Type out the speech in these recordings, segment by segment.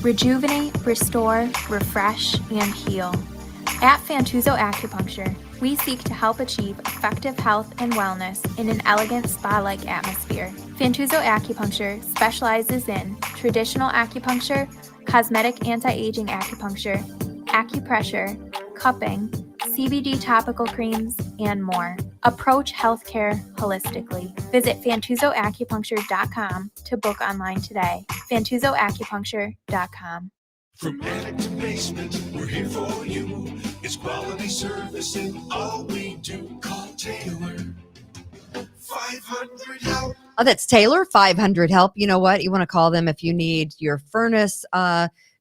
Rejuvenate, restore, refresh, and heal. At Fantuzzo Acupuncture, we seek to help achieve effective health and wellness in an elegant spa-like atmosphere. Fantuzzo Acupuncture specializes in traditional acupuncture, cosmetic anti-aging acupuncture, acupressure, cupping, CBD topical creams, and more. Approach healthcare holistically. Visit FantuzzoAcupuncture.com to book online today. FantuzzoAcupuncture.com. From attic to basement, we're here for you. It's quality service in all we do. Call Taylor. 500 help. Oh, that's Taylor, 500 help. You know what? You want to call them if you need your furnace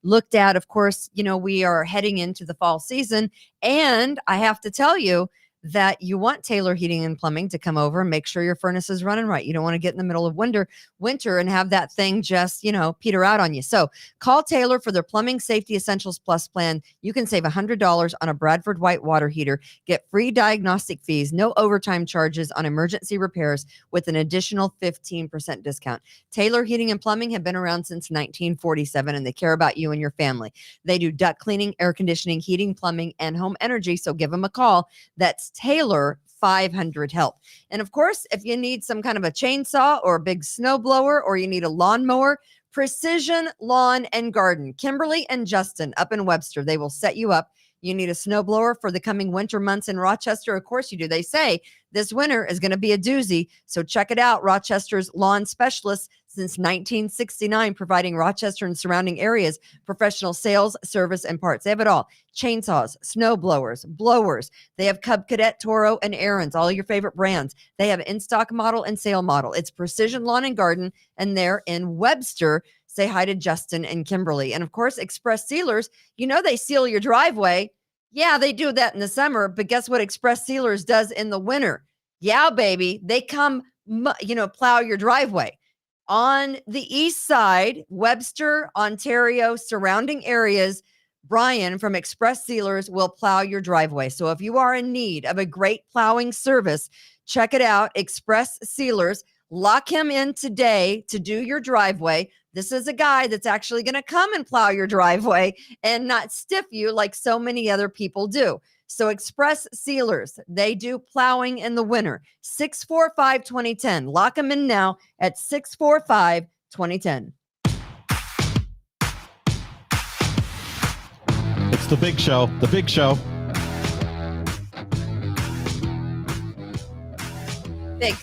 looked at. Of course, you know, we are heading into the fall season, and I have to tell you that you want Taylor Heating and Plumbing to come over and make sure your furnace is running right. You don't want to get in the middle of winter and have that thing just, peter out on you. So call Taylor for their Plumbing Safety Essentials Plus plan. You can save $100 on a Bradford White water heater, get free diagnostic fees, no overtime charges on emergency repairs with an additional 15% discount. Taylor Heating and Plumbing have been around since 1947, and they care about you and your family. They do duct cleaning, air conditioning, heating, plumbing, and home energy. So give them a call. That's Taylor 500 help. And of course, if you need some kind of a chainsaw or a big snow blower, or you need a lawnmower, Precision Lawn and Garden, Kimberly and Justin up in Webster, they will set you up. You need a snowblower for the coming winter months in Rochester? Of course you do. They say this winter is going to be a doozy. So check it out. Rochester's lawn specialists since 1969, providing Rochester and surrounding areas professional sales, service, and parts. They have it all. Chainsaws, snow blowers, blowers. They have Cub Cadet, Toro, and Aaron's, all your favorite brands. They have in-stock model and sale model. It's Precision Lawn and Garden, and they're in Webster. Say hi to Justin and Kimberly. And of course, Express Sealers, they seal your driveway. Yeah, they do that in the summer, but guess what Express Sealers does in the winter? Yeah, baby, they come, plow your driveway. On the east side, Webster, Ontario, surrounding areas, Brian from Express Sealers will plow your driveway. So if you are in need of a great plowing service, check it out, Express Sealers. Lock him in today to do your driveway. This is a guy that's actually going to come and plow your driveway and not stiff you like so many other people do. So Express Sealers, they do plowing in the winter. 645-2010. Lock them in now at 645-2010. It's the big show. The big show. Big.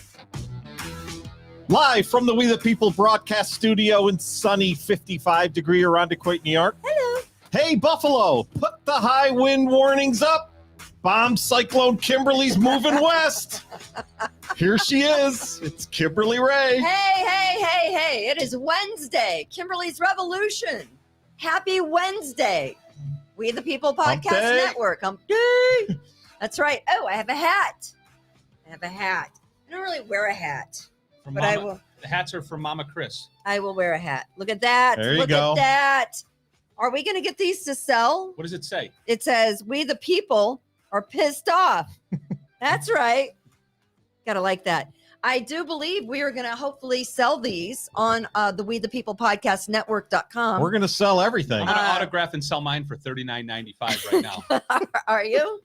Live from the We the People broadcast studio in sunny 55-degree Irondequoit, New York. Hello. Hey, Buffalo, put the high wind warnings up. Bomb cyclone Kimberly's moving west. Here she is. It's Kimberly Ray. Hey. It is Wednesday. Kimberly's Revolution. Happy Wednesday. We the People Podcast Network. Hump day. That's right. Oh, I have a hat. I don't really wear a hat. But I will. The hats are from Mama Chris. I will wear a hat. Look at that. There you Look go. at that. Are we going to get these to sell? What does it say? It says, "We the people are pissed off." That's right. Gotta like that. I do believe we are going to hopefully sell these on the We the People Podcast Network.com. We're going to sell everything. I'm going to autograph and sell mine for $39.95 right now. Are you?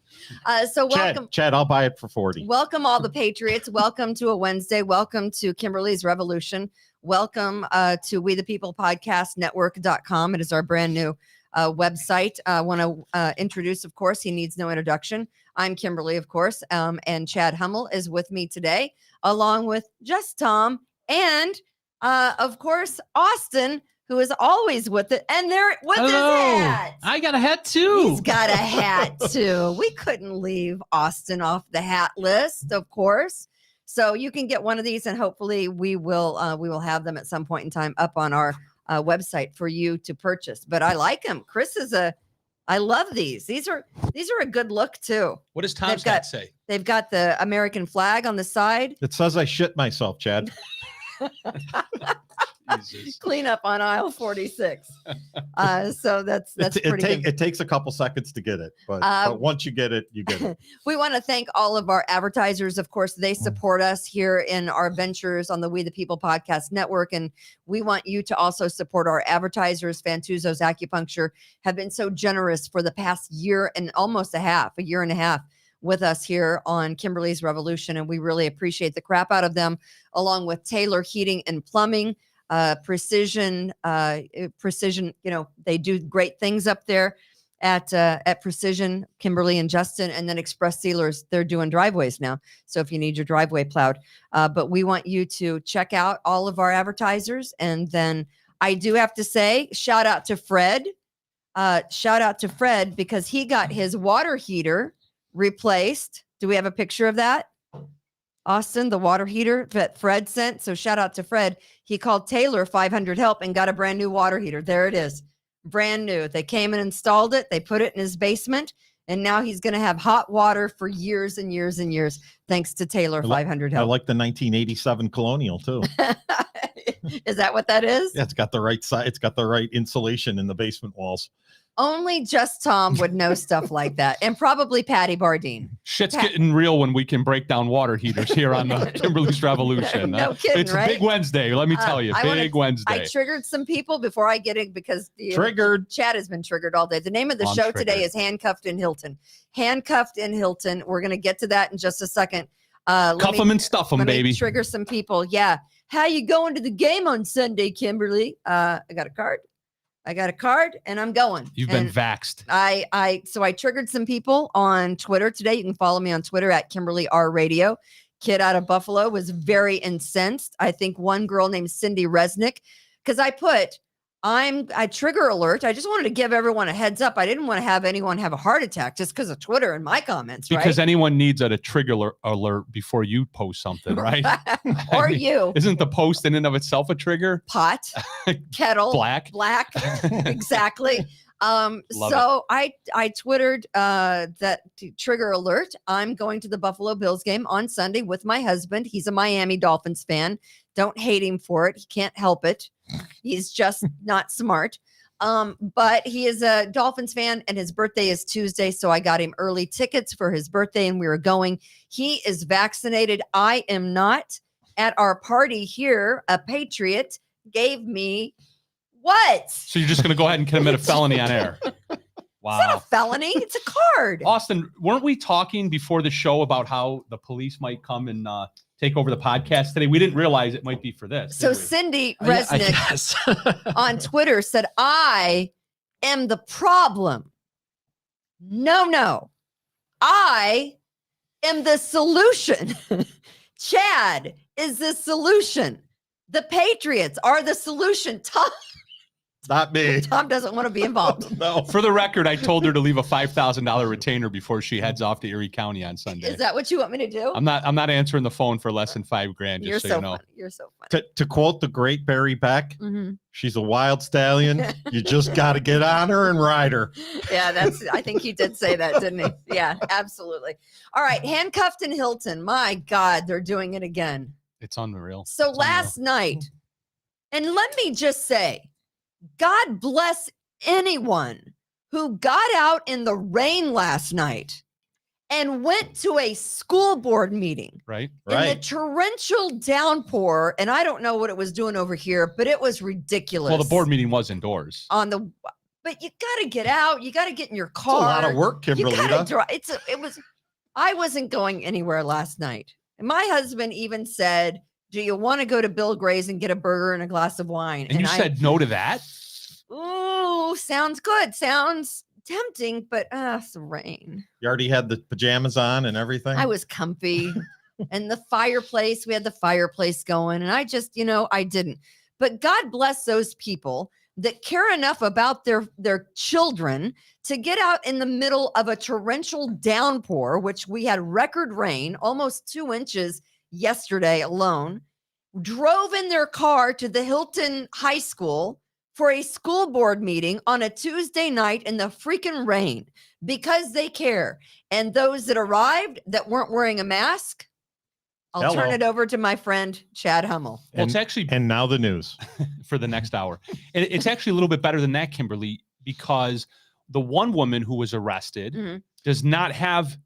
So welcome. Chad, I'll buy it for $40. Welcome all the Patriots. Welcome to a Wednesday. Welcome to Kimberly's Revolution. Welcome to We the People Podcast Network.com. It is our brand new website. I want to introduce, of course, he needs no introduction. I'm Kimberly, of course, and Chad Hummel is with me today, along with just Tom and, of course, Austin, who is always with it. And they're with his hat. I got a hat too. He's got a hat too. We couldn't leave Austin off the hat list, of course. So you can get one of these, and hopefully we will have them at some point in time up on our website for you to purchase. But I like them. Chris is I love these. These are a good look too. What does Tom's hat say? They've got the American flag on the side. It says I shit myself, Chad. Jesus. clean up on aisle 46. So that's pretty good. It takes a couple seconds to get it, but once you get it, you get it. We want to thank all of our advertisers. Of course, they support us here in our ventures on the We the People Podcast Network. And we want you to also support our advertisers. Fantuzzo's Acupuncture have been so generous for the past year and almost a year and a half with us here on Kimberly's Revolution. And we really appreciate the crap out of them, along with Taylor Heating and Plumbing, Precision, they do great things up there at Precision, Kimberly and Justin, and then Express Sealers. They're doing driveways now. So if you need your driveway plowed, but we want you to check out all of our advertisers. And then I do have to say, shout out to Fred because he got his water heater replaced. Do we have a picture of that? Austin, the water heater that Fred sent. So shout out to Fred. He called Taylor 500 Help and got a brand new water heater. There it is. Brand new. They came and installed it. They put it in his basement. And now he's going to have hot water for years and years and years. Thanks to Taylor 500 Help. I like the 1987 Colonial too. Is that what that is? Yeah, it's got the right side. It's got the right insulation in the basement walls. Only just Tom would know stuff like that, and probably Patty Bardine. Shit's getting real when we can break down water heaters here on the Kimberly's Revolution. No kidding, it's right? a big Wednesday. Let me tell you, Wednesday. I triggered some people before I get it because the chat has been triggered all day. The name of the show today is Handcuffed in Hilton. Handcuffed in Hilton. We're going to get to that in just a second. Cuff them and stuff them, baby. Trigger some people. Yeah. How you going to the game on Sunday, Kimberly? I got a card and I'm going. You've been vaxxed. So I triggered some people on Twitter today. You can follow me on Twitter at Kimberly R Radio. Kid out of Buffalo was very incensed. I think one girl named Cindy Resnick, because I put, I trigger alert. I just wanted to give everyone a heads up. I didn't want to have anyone have a heart attack just because of Twitter and my comments, because anyone needs a trigger alert before you post something, right? Or you. Isn't the post in and of itself a trigger? Pot, kettle, black, exactly. So I twittered that trigger alert. I'm going to the Buffalo Bills game on Sunday with my husband. He's a Miami Dolphins fan. Don't hate him for it. He can't help it. He's just not smart. But he is a Dolphins fan and his birthday is Tuesday. So I got him early tickets for his birthday and we were going. He is vaccinated. I am not. At our party here, a patriot gave me what? So you're just going to go ahead and commit a felony on air? Wow. It's not a felony. It's a card. Austin, weren't we talking before the show about how the police might come and take over the podcast today? We didn't realize it might be for this. So Cindy Resnick on Twitter said, I am the problem. No. I am the solution. Chad is the solution. The Patriots are the solution. Tom, not me. Tom doesn't want to be involved. No. For the record, I told her to leave a $5,000 retainer before she heads off to Erie County on Sunday. Is that what you want me to do? I'm not answering the phone for less than $5,000. You're so so you know. funny. You're so funny. To quote the great Barry Beck, she's a wild stallion. You just got to get on her and ride her. Yeah, I think he did say that, didn't he? Yeah, absolutely. All right. Handcuffed in Hilton. My God, they're doing it again. It's unreal. So last night, and let me just say, God bless anyone who got out in the rain last night and went to a school board meeting. Right. In the torrential downpour. And I don't know what it was doing over here, but it was ridiculous. Well, the board meeting was indoors. But you got to get out. You got to get in your car. It's a lot of work, Kimberly. I wasn't going anywhere last night. And my husband even said, do you want to go to Bill Gray's and get a burger and a glass of wine? And you said no to that? Ooh, sounds good. Sounds tempting, but it's the rain. You already had the pajamas on and everything? I was comfy. And the fireplace, we had the fireplace going. And I just, I didn't. But God bless those people that care enough about their children to get out in the middle of a torrential downpour, which we had record rain, almost 2 inches yesterday alone, drove in their car to the Hilton High School for a school board meeting on a Tuesday night in the freaking rain because they care. And those that arrived that weren't wearing a mask, I'll turn it over to my friend Chad Hummel. Well, it's actually And now the news. for the next hour. And it's actually a little bit better than that, Kimberly, because the one woman who was arrested Mhm. does not have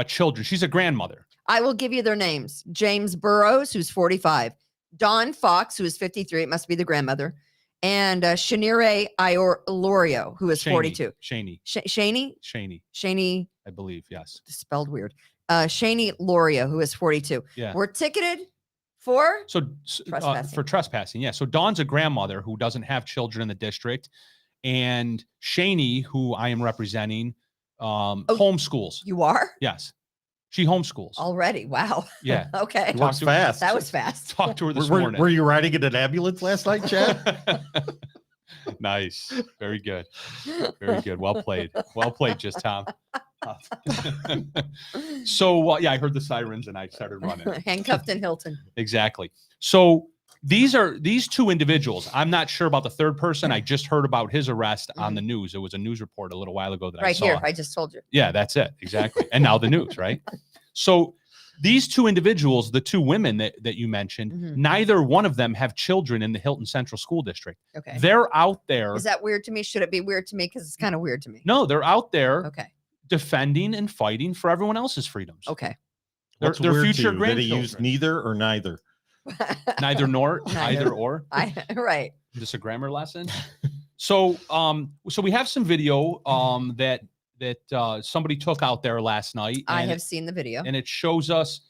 children. She's a grandmother. I will give you their names. James Burrows, who's 45. Dawn Fox, who is 53. It must be the grandmother. And Shanire Iorio, who is 42. Shaney. Shaney, I believe, yes. spelled weird. Shaney Loria, who is 42. Yeah. Were ticketed for trespassing. For trespassing, yeah. So Dawn's a grandmother who doesn't have children in the district, and Shaney, who I am representing, homeschools. You are? Yes, she homeschools Already. Wow. Yeah. Okay. It works fast. That was fast. Talked to her this Were morning. you riding in an ambulance last night, Chad? Nice. Very good. Very good. Well played. Well played, just Tom. So yeah, I heard the sirens and I started running. Handcuffed in Hilton. Exactly. So these two individuals. I'm not sure about the third person. I just heard about his arrest on the news. It was a news report a little while ago that I Right saw. here. I just told you. Yeah, that's it. Exactly. And now the news, right? So these two individuals, the two women that you mentioned, Mhm. neither one of them have children in the Hilton Central School District. Okay. They're out there. Is that weird to me? Should it be weird to me? Because it's kind of weird to me. No, they're out there Okay. defending and fighting for everyone else's freedoms. Okay. Their What's weird to future you? Did he use grandchildren. neither or neither? Neither nor, Neither. either or. Right. Just a grammar lesson. So we have some video that somebody took out there last night. I and have seen the video. and it shows us,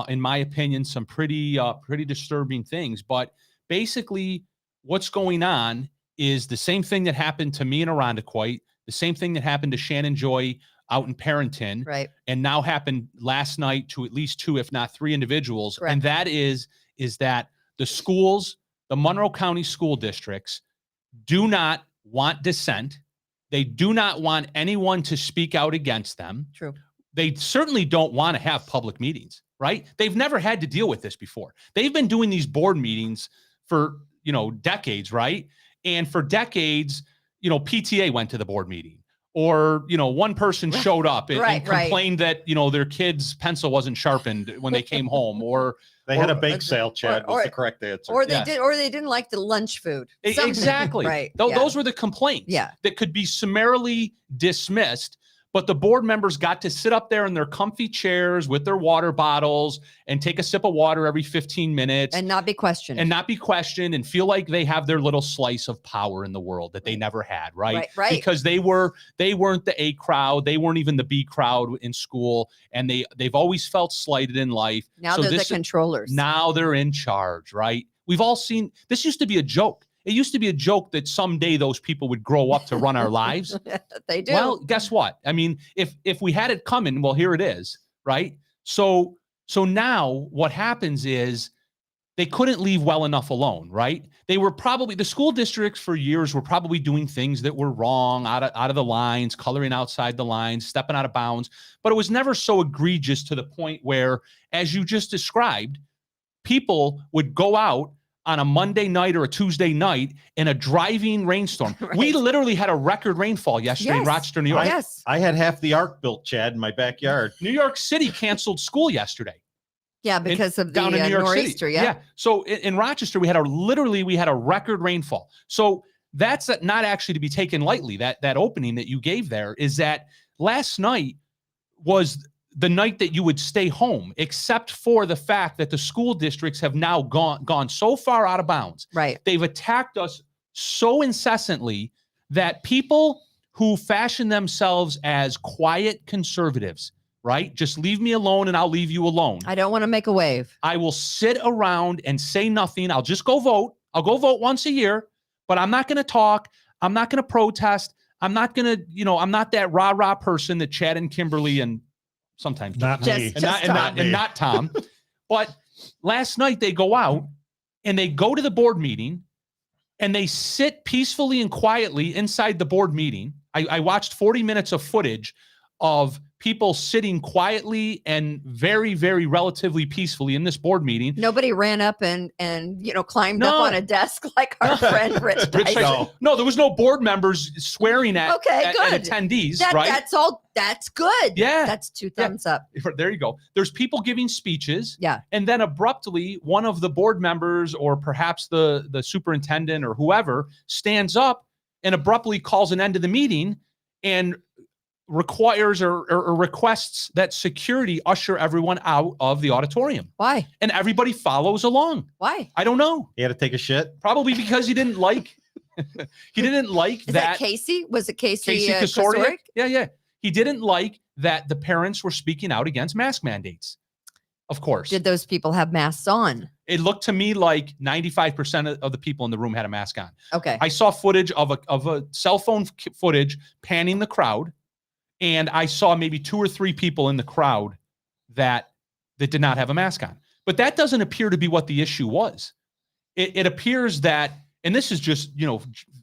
in my opinion, some pretty disturbing things. But basically, what's going on is the same thing that happened to me in Irondequoit, the same thing that happened to Shannon Joy out in Perrington, Right. and now happened last night to at least two, if not three individuals. Correct. And that is that the schools, the Monroe County school districts, do not want dissent. They do not want anyone to speak out against them. True. They certainly don't want to have public meetings, right? They've never had to deal with this before. They've been doing these board meetings for, decades, right? And for decades, PTA went to the board meeting, or, one person showed up and, Right, and complained that, their kid's pencil wasn't sharpened when they came home, or They had a bake sale, Chad, was the correct answer. Or they Yes. didn't like the lunch food. Something. exactly. Right. Those were the complaints Yeah. that could be summarily dismissed. But the board members got to sit up there in their comfy chairs with their water bottles and take a sip of water every 15 minutes And not be questioned. and not be questioned and feel like they have their little slice of power in the world that they never had, right? Right. Because they weren't the A crowd, they weren't even the B crowd in school, and they've always felt slighted in life. Now So they're the this- controllers. Now they're in charge, right? We've all seen this. Used to be a joke. It used to be a joke that someday those people would grow up to run our lives. They do. Well, guess what? I mean, if we had it coming, well, here it is, right? So now what happens is they couldn't leave well enough alone, right? They were probably, the school districts for years were probably doing things that were wrong, out of the lines, coloring outside the lines, stepping out of bounds, but it was never so egregious to the point where, as you just described, people would go out on a Monday night or a Tuesday night in a driving rainstorm. Right. We literally had a record rainfall yesterday in Yes. Rochester, New York. Yes. I had half the ark built, Chad, in my backyard. New York City canceled school yesterday. Yeah, because of the Down in New York nor'easter. City. Yeah. So in Rochester, we had a record rainfall. So that's not actually to be taken lightly. That opening that you gave there is that last night was the night that you would stay home, except for the fact that the school districts have now gone so far out of bounds. Right. They've attacked us so incessantly that people who fashion themselves as quiet conservatives, right? Just leave me alone and I'll leave you alone. I don't want to make a wave. I will sit around and say nothing. I'll just go vote. I'll go vote once a year, but I'm not going to talk. I'm not going to protest. I'm not going to, I'm not that rah-rah person that Chad and Kimberly and sometimes Not Just- me. just and not Tom. But last night they go out and they go to the board meeting and they sit peacefully and quietly inside the board meeting. I watched 40 minutes of footage of people sitting quietly and very, very relatively peacefully in this board meeting. Nobody ran up and climbed up on a desk like our friend Rich Dyson. No, there was no board members swearing at attendees, right? That's good. Yeah. That's 2 thumbs up. There you go. There's people giving speeches. Yeah. And then abruptly, one of the board members or perhaps the superintendent or whoever stands up and abruptly calls an end to the meeting and requires or requests that security usher everyone out of the auditorium. Why? And everybody follows along. Why? I don't know. He had to take a shit. Probably because he didn't like Is that Casey? Was it Casey Kasoriak? Yeah. He didn't like that the parents were speaking out against mask mandates. Of course. Did those people have masks on? It looked to me like 95% of the people in the room had a mask on. Okay. I saw footage of a cell phone footage panning the crowd. And I saw maybe 2 or 3 people in the crowd that did not have a mask on. But that doesn't appear to be what the issue was. It appears that, and this is just,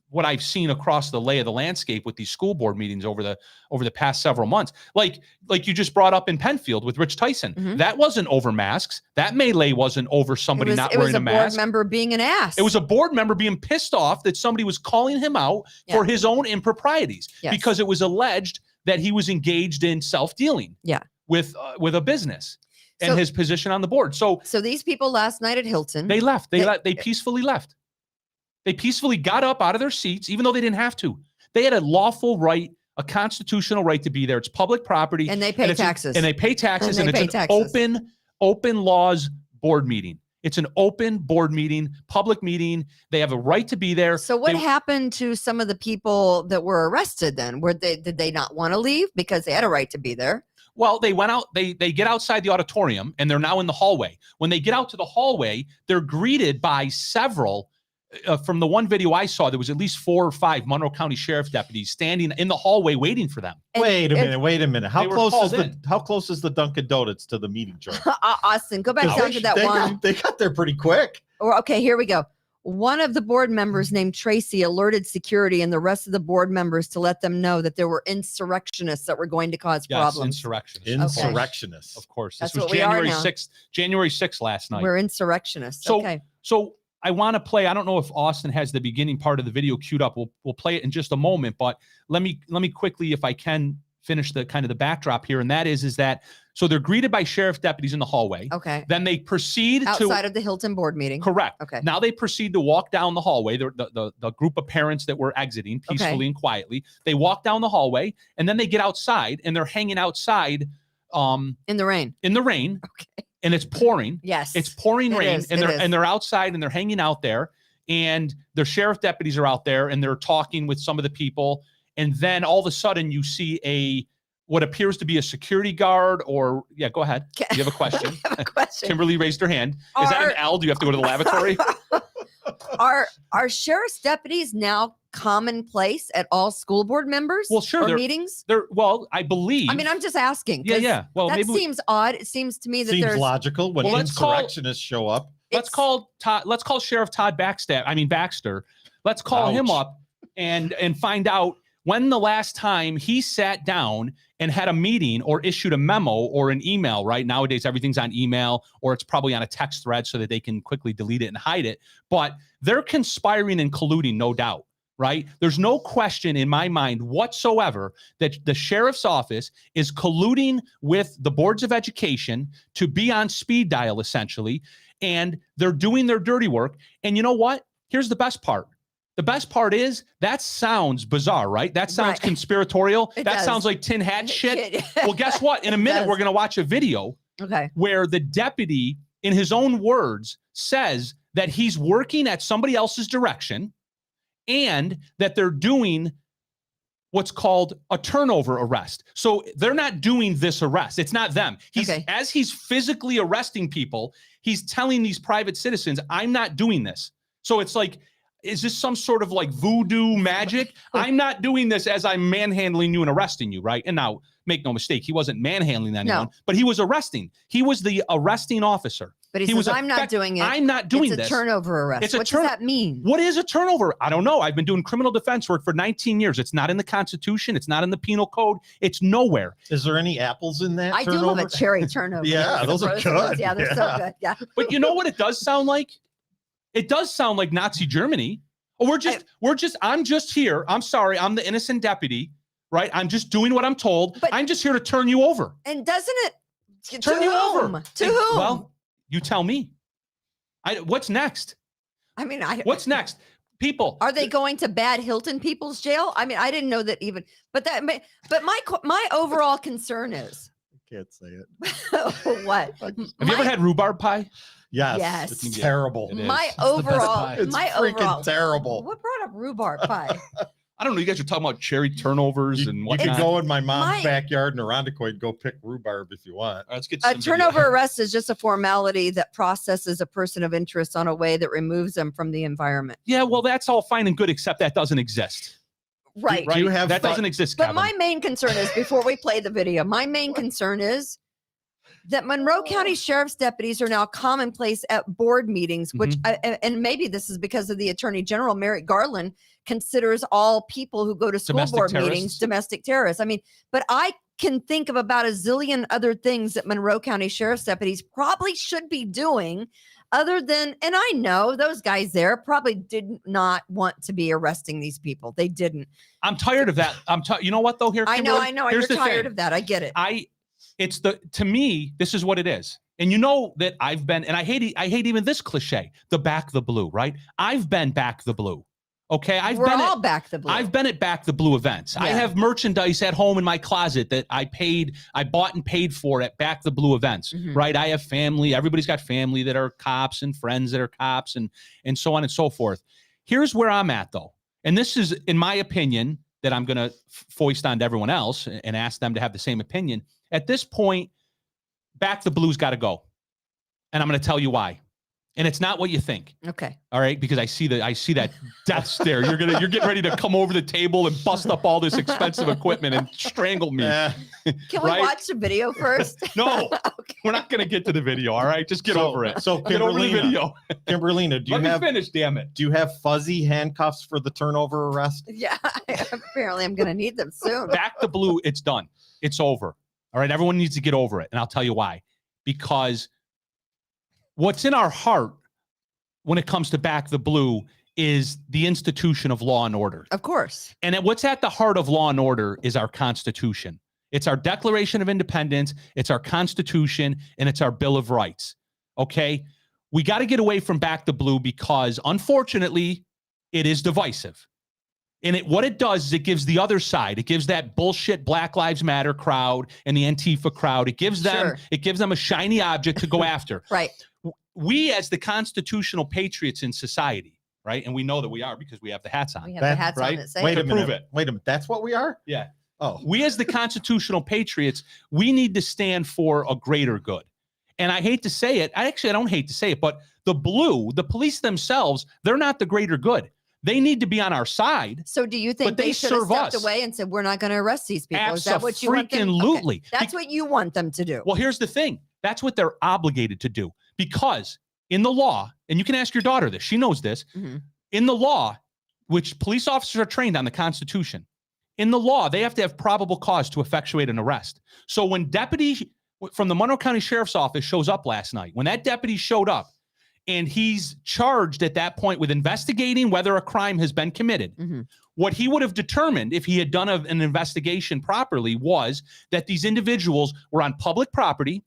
what I've seen across the lay of the landscape with these school board meetings over the past several months. Like you just brought up in Penfield with Rich Tyson. Mm-hmm. That wasn't over masks. That melee wasn't over somebody not wearing a mask. It was a board member being an ass. It was a board member being pissed off that somebody was calling him out for his own improprieties because it was alleged that he was engaged in self-dealing with a business and his position on the board. So these people last night at Hilton, they left. They peacefully left. They peacefully got up out of their seats, even though they didn't have to. They had a lawful right, a constitutional right to be there. It's public property. And they pay taxes. And it's an open laws board meeting. It's an open board meeting, public meeting. They have a right to be there. So what happened to some of the people that were arrested then? Did they not want to leave because they had a right to be there? Well, they went out, they get outside the auditorium and they're now in the hallway. When they get out to the hallway, they're greeted by several. From the one video I saw, there was at least 4 or 5 Monroe County Sheriff deputies standing in the hallway waiting for them. Wait a minute. How close is the Dunkin' Donuts to the meeting joint? Austin, go back down to that one. They got there pretty quick. Okay, here we go. One of the board members named Tracy alerted security and the rest of the board members to let them know that there were insurrectionists that were going to cause problems. Insurrectionists. Of course. That's this was what we are January 6th last night. We're insurrectionists. So I want to play. I don't know if Austin has the beginning part of the video queued up. We'll play it in just a moment, but let me quickly, if I can, finish the kind of the backdrop here. And that is that so they're greeted by sheriff deputies in the hallway. Okay. Then they proceed outside of the Hilton board meeting. Correct. Okay. Now they proceed to walk down the hallway. The group of parents that were exiting peacefully and quietly. They walk down the hallway and then they get outside and they're hanging outside. In the rain. Okay. And it's pouring. Yes. It's pouring rain. And they're outside and they're hanging out there. And their sheriff deputies are out there and they're talking with some of the people. And then all of a sudden you see what appears to be a security guard or go ahead. You have a question. I have a question. Kimberly raised her hand. Is that an L? Do you have to go to the lavatory? Are sheriff's deputies now commonplace at all school board members? Well, sure. Meetings? I believe. I mean, I'm just asking. Yeah. Well, that seems odd. It seems to me that seems logical when insurrectionists show up. Let's call Sheriff Baxter. Let's call him up and find out when the last time he sat down and had a meeting or issued a memo or an email. Right nowadays, everything's on email or it's probably on a text thread so that they can quickly delete it and hide it. But they're conspiring and colluding, no doubt. Right? There's no question in my mind whatsoever that the sheriff's office is colluding with the boards of education to be on speed dial, essentially, and they're doing their dirty work. And you know what? Here's the best part. The best part is that sounds bizarre, right? That sounds conspiratorial. That sounds like tin hat shit. Well, guess what? In a minute, we're going to watch a video where the deputy, in his own words, says that he's working at somebody else's direction and that they're doing what's called a turnover arrest. So they're not doing this arrest. It's not them. As he's physically arresting people, he's telling these private citizens, I'm not doing this. So it's like, Is this some sort of like voodoo magic? I'm not doing this as I'm manhandling you and arresting you, right? And now, make no mistake, he wasn't manhandling anyone, but he was arresting. He was the arresting officer. But he says, I'm not doing it. I'm not doing this. It's a turnover arrest. What does that mean? What is a turnover? I don't know. I've been doing criminal defense work for 19 years. It's not in the Constitution. It's not in the penal code. It's nowhere. Is there any apples in that? I do love a cherry turnover. Yeah, those are good. Yeah, they're so good. Yeah. But you know what it does sound like? It does sound like Nazi Germany. Oh, I'm just here. I'm sorry. I'm the innocent deputy, right? I'm just doing what I'm told. But I'm just here to turn you over. And doesn't it turn you over? To whom? Well, you tell me. What's next? I mean, what's next? People, are they going to bad Hilton people's jail? I mean, I didn't know that even. But my overall concern is. I can't say it. What? Have you ever had rhubarb pie? Yes. It's terrible. My overall, freaking terrible. What brought up rhubarb pie? I don't know. You guys are talking about cherry turnovers and whatnot. You could go in my mom's backyard in Irondequoit and go pick rhubarb if you want. Let's get a turnover arrest is just a formality that processes a person of interest on a way that removes them from the environment. Yeah, well, that's all fine and good, except that doesn't exist. Right. That doesn't exist, Kevin. But my main concern is, before we play the video, my main concern is that Monroe County Sheriff's deputies are now commonplace at board meetings, which, and maybe this is because of the Attorney General, Merrick Garland, considers all people who go to school board meetings domestic terrorists. I mean, but I can think of about a zillion other things that Monroe County Sheriff's deputies probably should be doing other than, and I know those guys there probably did not want to be arresting these people. They didn't. I'm tired of that. You know what though? Here, Kimberly, I know. You're tired of that. I get it. To me, this is what it is. And you know that I've been, and I hate even this cliche, the back the blue, right? I've been back the blue. Okay. We're all back the blue. I've been at back the blue events. Yeah. I have merchandise at home in my closet that I bought and paid for at back the blue events, right? I have family. Everybody's got family that are cops and friends that are cops and so on and so forth. Here's where I'm at though. And this is, in my opinion, that I'm going to foist onto everyone else and ask them to have the same opinion. At this point, back the blue's got to go. And I'm going to tell you why. And it's not what you think. Okay. All right. Because I see that death stare. You're getting ready to come over the table and bust up all this expensive equipment and strangle me. Can we watch the video first? No, okay. We're not going to get to the video. All right. Just get over it. So get over the video. Kimberlina, Let me finish, damn it. Do you have fuzzy handcuffs for the turnover arrest? Yeah. Apparently I'm going to need them soon. Back the blue. It's done. It's over. All right. Everyone needs to get over it. And I'll tell you why. Because what's in our heart when it comes to back the blue is the institution of law and order. Of course. And what's at the heart of law and order is our Constitution. It's our Declaration of Independence. It's our Constitution, and it's our Bill of Rights. Okay. We got to get away from back the blue because unfortunately it is divisive. And what it does is it gives the other side, it gives that bullshit Black Lives Matter crowd and the Antifa crowd, it gives them a shiny object to go after. Right. We as the constitutional patriots in society, right? And we know that we are because we have the hats on. We have the hats on that say Wait a minute. That's what we are? Yeah. Oh. We as the constitutional patriots, we need to stand for a greater good. And I hate to say it. I don't hate to say it, but the police themselves, they're not the greater good. They need to be on our side. So do you think they should have stepped away and said, we're not going to arrest these people? Is that what you want them? Absolutely. Okay. That's what you want them to do. Well, here's the thing. That's what they're obligated to do because in the law, and you can ask your daughter this, she knows this, in the law, which police officers are trained on the Constitution, in the law, they have to have probable cause to effectuate an arrest. So when deputy from the Monroe County Sheriff's Office shows up last night, when that deputy showed up, and he's charged at that point with investigating whether a crime has been committed. What he would have determined if he had done an investigation properly was that these individuals were on public property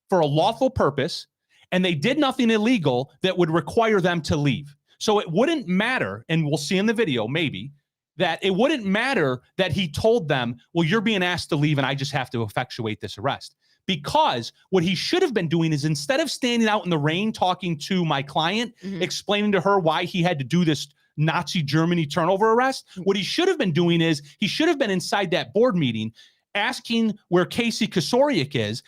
for a lawful purpose, and they did nothing illegal that would require them to leave. So it wouldn't matter, and we'll see in the video maybe, that it wouldn't matter that he told them, well, you're being asked to leave and I just have to effectuate this arrest. Because what he should have been doing is instead of standing out in the rain talking to my client, explaining to her why he had to do this Nazi Germany turnover arrest, what he should have been doing is he should have been inside that board meeting asking where Casey Kasoriak is,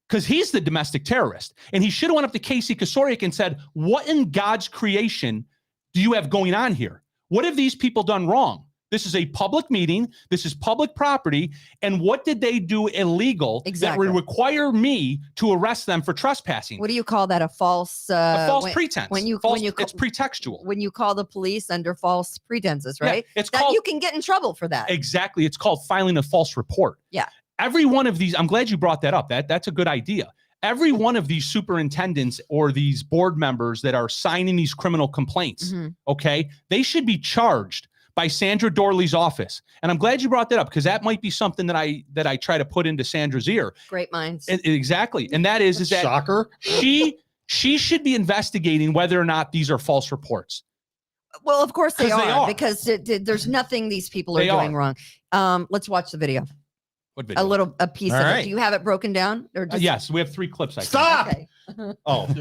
because he's the domestic terrorist. And he should have went up to Casey Kasoriak and said, what in God's creation do you have going on here? What have these people done wrong? This is a public meeting. This is public property. And what did they do illegal that would require me to arrest them for trespassing? What do you call that? A false pretense. It's pretextual. When you call the police under false pretenses, right? Yeah, it's called, you can get in trouble for that. Exactly. It's called filing a false report. Yeah. Every one of these, I'm glad you brought that up. That's a good idea. Every one of these superintendents or these board members that are signing these criminal complaints, okay, they should be charged by Sandra Dorley's office. And I'm glad you brought that up because that might be something that I try to put into Sandra's ear. Great minds. Exactly. And that is that shocker. She should be investigating whether or not these are false reports. Well, of course they are because there's nothing these people are doing wrong. Let's watch the video. What video? A piece of it. Do you have it broken down? Or just... Yes, we have 3 clips. Stop. Okay. Oh.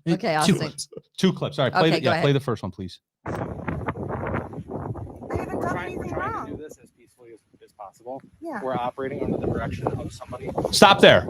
Okay, I'll sing. 2 clips. All right, play the first one, please. We're trying to do this as peacefully as possible. Yeah. We're operating under the direction of somebody. Stop there,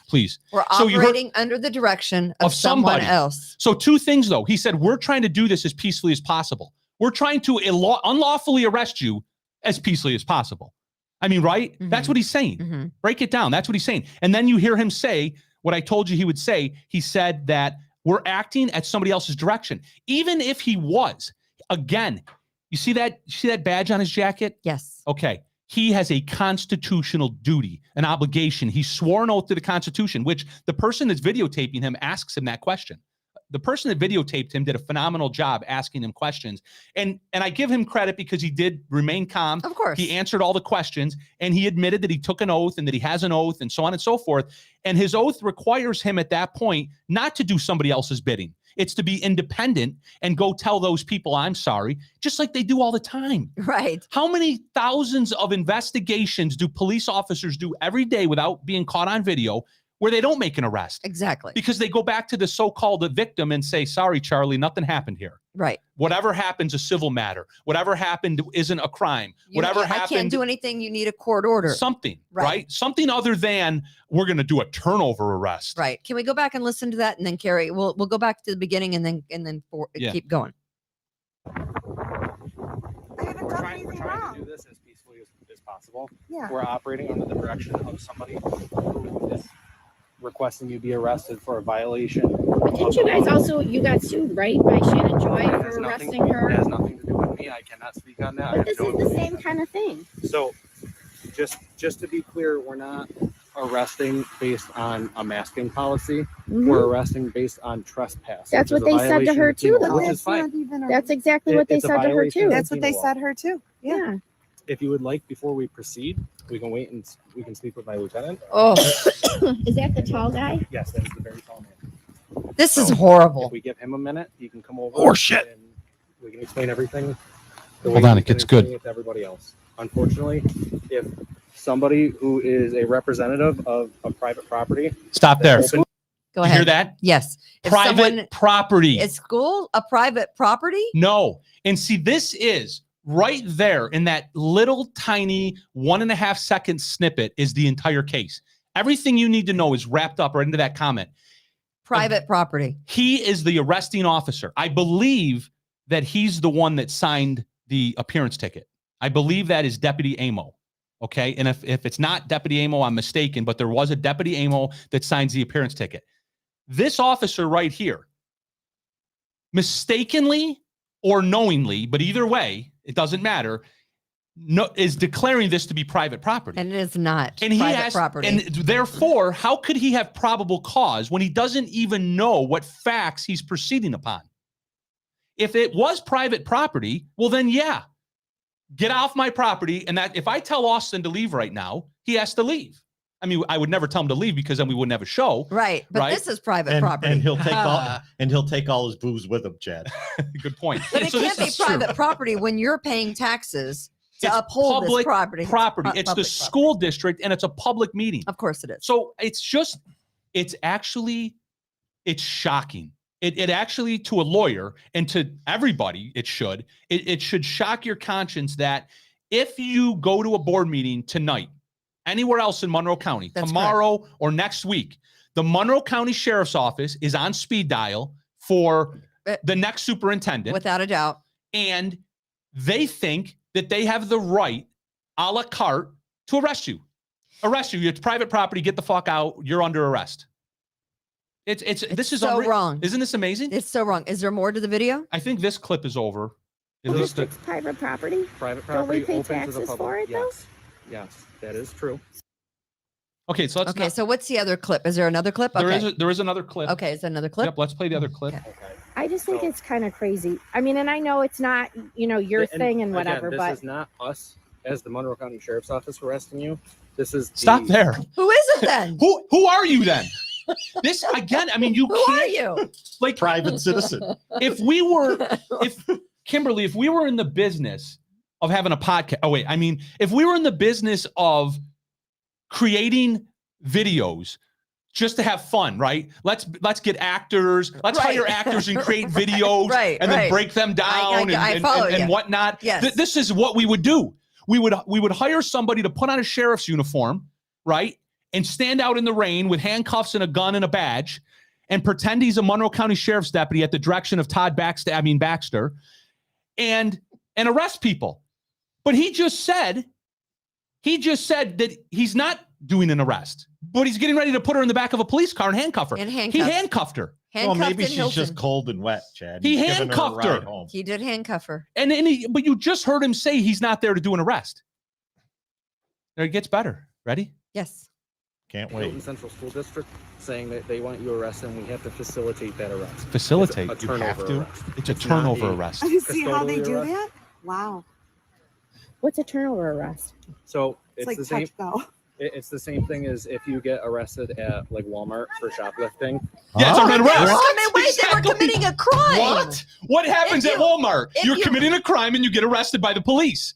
please. We're operating under the direction of someone else. So 2 things, though. He said, we're trying to do this as peacefully as possible. We're trying to unlawfully arrest you as peacefully as possible. I mean, right? That's what he's saying. Break it down. That's what he's saying. And then you hear him say what I told you he would say. He said that we're acting at somebody else's direction. Even if he was, again, you see that badge on his jacket? Yes. Okay. He has a constitutional duty, an obligation. He swore an oath to the Constitution, which the person that's videotaping him asks him that question. The person that videotaped him did a phenomenal job asking him questions. And I give him credit because he did remain calm. Of course. He answered all the questions and he admitted that he took an oath and that he has an oath and so on and so forth. And his oath requires him at that point not to do somebody else's bidding. It's to be independent and go tell those people, I'm sorry, just like they do all the time. Right. How many thousands of investigations do police officers do every day without being caught on video where they don't make an arrest? Exactly. Because they go back to the so-called victim and say, sorry, Charlie, nothing happened here. Right. Whatever happen's a civil matter. Whatever happened isn't a crime. Whatever happened. I can't do anything. You need a court order. Something, right? Something other than we're going to do a turnover arrest. Right. Can we go back and listen to that? And then Carrie, we'll go back to the beginning and then keep going. We're trying to do this as peacefully as possible. Yeah. We're operating under the direction of somebody who is requesting you be arrested for a violation. Didn't you guys also, you got sued, right, by Shannon Joy for arresting her? It has nothing to do with me. I cannot speak on that. But this is the same kind of thing. So just to be clear, we're not arresting based on a masking policy. We're arresting based on trespass. That's what they said to her too, though. Which is fine. That's exactly what they said to her too. That's what they said to her too. Yeah. If you would like, before we proceed, we can wait and we can speak with my lieutenant. Oh, Is that the tall guy? Yes, that is the very tall man. this is horrible. If we give him a minute, he can come over. Oh, shit. And we can explain everything. Hold on, it gets good. To everybody else. Unfortunately, if somebody who is a representative of a private property. Stop there. Go You ahead. hear that? Yes. If Private property. Is school a private property? No. And see, this is right there in that little tiny 1.5 second snippet is the entire case. Everything you need to know is wrapped up right into that comment. Private property. He is the arresting officer. I believe that he's the one that signed the appearance ticket. I believe that is Deputy Amo. Okay. And if it's not Deputy Amo, I'm mistaken, but there was a Deputy Amo that signs the appearance ticket. This officer right here, mistakenly or knowingly, but either way, it doesn't matter, is declaring this to be private property. And it is not And he private has, property. and therefore, how could he have probable cause when he doesn't even know what facts he's proceeding upon? If it was private property, well then yeah, get off my property. And that if I tell Austin to leave right now, he has to leave. I mean, I would never tell him to leave because then we wouldn't have a show. Right. But right? this is private property. And he'll take all his booze with him, Chad. Good point. But it So can't this be is true. private property when you're paying taxes to It's uphold this public property. property. It's the public school district and it's a public meeting. Of course it is. So it's shocking. It actually, to a lawyer and to everybody, it should shock your conscience that if you go to a board meeting tonight, anywhere else in Monroe County, That's tomorrow or next week, the Monroe County Sheriff's Office is on speed dial for the next superintendent. Without a doubt. And they think that they have the right, a la carte, to arrest you. Arrest you. It's private property. Get the fuck out. You're under arrest. This is so wrong. Isn't this amazing? It's so wrong. Is there more to the video? I think this clip is over. At Well, least it's private property. Private Don't we property pay open to the taxes public. for it, though? Yes. Yes, that is true. okay. So let's. Okay, so what's the other clip? Is there another clip? Okay. There is another clip. Okay, is there another clip? Yep. Let's play the other clip. Okay. Okay. I just think So- it's kind of crazy. I mean, and I know it's not, your thing and again, whatever, this but is not us as the Monroe County Sheriff's Office arresting you. This is Stop there. Who is it then? Who are you then? This again. I mean, you Who are can't you? like Private citizen. if Kimberly, if we were in the business of having a podcast. Oh wait, I mean, if we were in the business of creating videos just to have fun, right? Let's get actors. Let's Right. hire actors and create videos Right, and then right. break them down I follow you. and whatnot. Yes. This is what we would do. We would hire somebody to put on a sheriff's uniform, right? And stand out in the rain with handcuffs and a gun and a badge and pretend he's a Monroe County Sheriff's deputy at the direction of Baxter, and arrest people. But he just said that he's not doing an arrest, but he's getting ready to put her in the back of a police car and handcuff her. And He handcuffed. handcuffed her. Well, Handcuffed maybe in she's Hilton. just cold and wet, Chad. He He's giving handcuffed a ride her. home. He did handcuff her. But you just heard him say he's not there to do an arrest. There, it gets better. Ready? Yes. Can't Hilton wait. Central School District saying that they want you arrested, and we have to facilitate that arrest. Facilitate. It's a You have turnover to? arrest. It's a It's not turnover a- arrest. See how they Custodial do arrest. that? Wow. what's a turnover arrest? So It's it's like the same. touch go. It's the same thing as if you get arrested at like Walmart for shoplifting. Yeah, it's Oh, an they were arrest. wait, they Exactly. were committing a crime. What? What happens If at you- Walmart? if You're you- committing a crime and you get arrested by the police.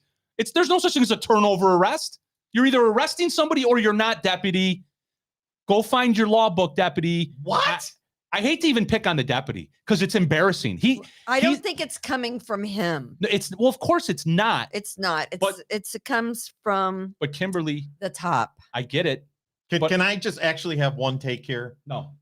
There's no such thing as a turnover arrest. You're either arresting somebody or you're not, deputy. Go find your law book, deputy. What? I hate to even pick on the deputy because it's embarrassing. I don't think it's coming from him. Well, of course it's not. It's not. But- It comes from But Kimberly, the top. I get it. Can I just actually have one take here? No.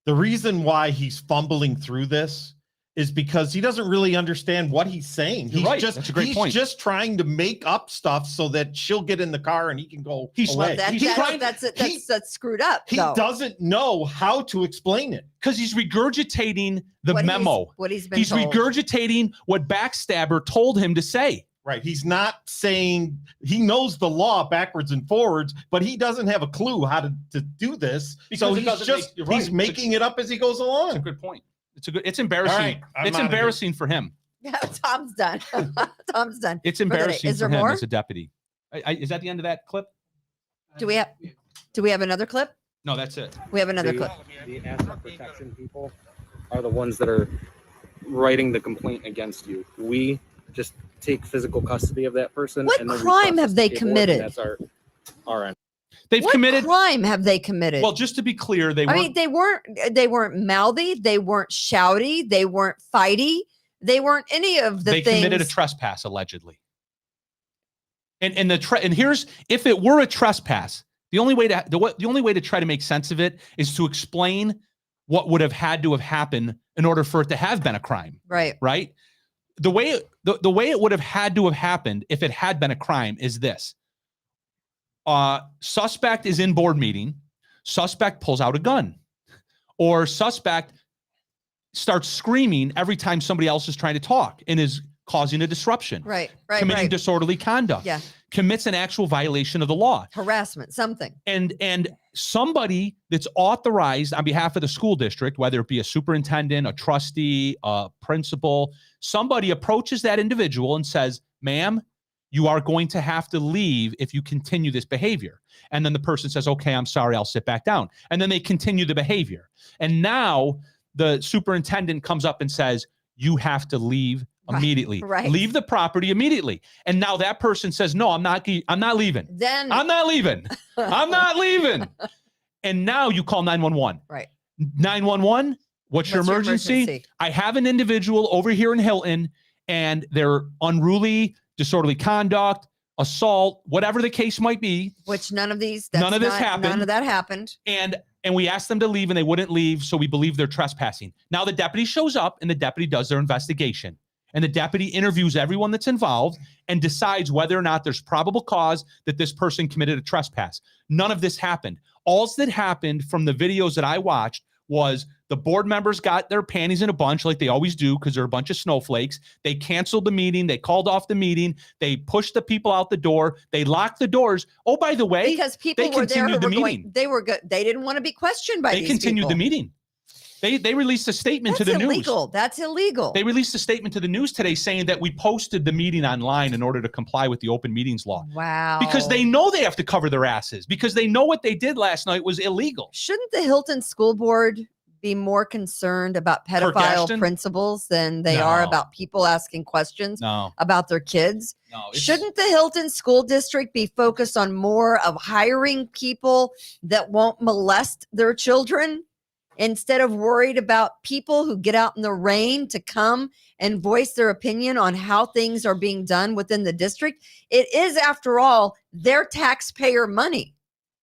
The reason why he's fumbling through this is because he doesn't really understand what he's saying. You're He's right. just That's a great he's point. just trying to make up stuff so that she'll get in the car and he can go He's- away. Well, He's trying- that's screwed up. he though. doesn't know how to explain it. Because he's regurgitating the What memo. What he's been He's told. regurgitating what Backstabber told him to say. Right. He's not saying he knows the law backwards and forwards, but he doesn't have a clue how to do this. Because So it he's doesn't just make- you're right. he's making it up as he goes That's a along. good point. It's embarrassing. All right, I'm It's outta here. embarrassing for him. Yeah, Tom's done. Tom's done. It's For the day. embarrassing Is for there him more? as a deputy. Is that the end of that clip? Do we have another clip? No, that's it. We have another the, clip. the asset protection people are the ones that are writing the complaint against you. We just take physical custody of that person. What and then we crime process have they the paperwork, and committed? That's our end. They've What committed. crime have they committed? Well, just to be clear, I mean, they weren't mouthy, they weren't shouty, they weren't fighty, they weren't any of the they things. committed a trespass allegedly. And here's, if it were a trespass, the only way to try to make sense of it is to explain what would have had to have happened in order for it to have been a crime, Right. right? The way it would have had to have happened if it had been a crime is this. Suspect is in board meeting, suspect pulls out a gun, or suspect starts screaming every time somebody else is trying to talk and is causing a disruption, Right. committing disorderly conduct, Yeah. commits an actual violation of the law. Harassment, something. And somebody that's authorized on behalf of the school district, whether it be a superintendent, a trustee, a principal, somebody approaches that individual and says, ma'am, you are going to have to leave if you continue this behavior. And then the person says, okay, I'm sorry, I'll sit back down. And then they continue the behavior. And now the superintendent comes up and says, you have to leave Right, immediately. right. Leave the property immediately. And now that person says, no, I'm not leaving. Then I'm not leaving. I'm not leaving. And now you call 911. Right. 911, what's your emergency? I have an individual over here in Hilton and they're unruly, disorderly conduct, assault, whatever the case might be. Which none of this happened. None of that happened. And And we asked them to leave and they wouldn't leave. So we believe they're trespassing. Now the deputy shows up and the deputy does their investigation. And the deputy interviews everyone that's involved and decides whether or not there's probable cause that this person committed a trespass. None of this happened. All that happened from the videos that I watched was the board members got their panties in a bunch like they always do because they're a bunch of snowflakes. They canceled the meeting. They called off the meeting. They pushed the people out the door. They locked the doors. Oh, by the way, because people they were there who continued the were meeting. going, they were good. They didn't want to be questioned by They these continued people. the meeting. They released a statement to the illegal. news. That's illegal. They released a statement to the news today saying that we posted the meeting online in order to comply with the open meetings law. Wow. Because they know they have to cover their asses because they know what they did last night was illegal. Shouldn't the Hilton School Board be more concerned about pedophile Ashton? principals than they are No. about people asking questions No, about their kids? no. it's- Shouldn't the Hilton School District be focused on more of hiring people that won't molest their children instead of worried about people who get out in the rain to come and voice their opinion on how things are being done within the district? It is, after all, their taxpayer money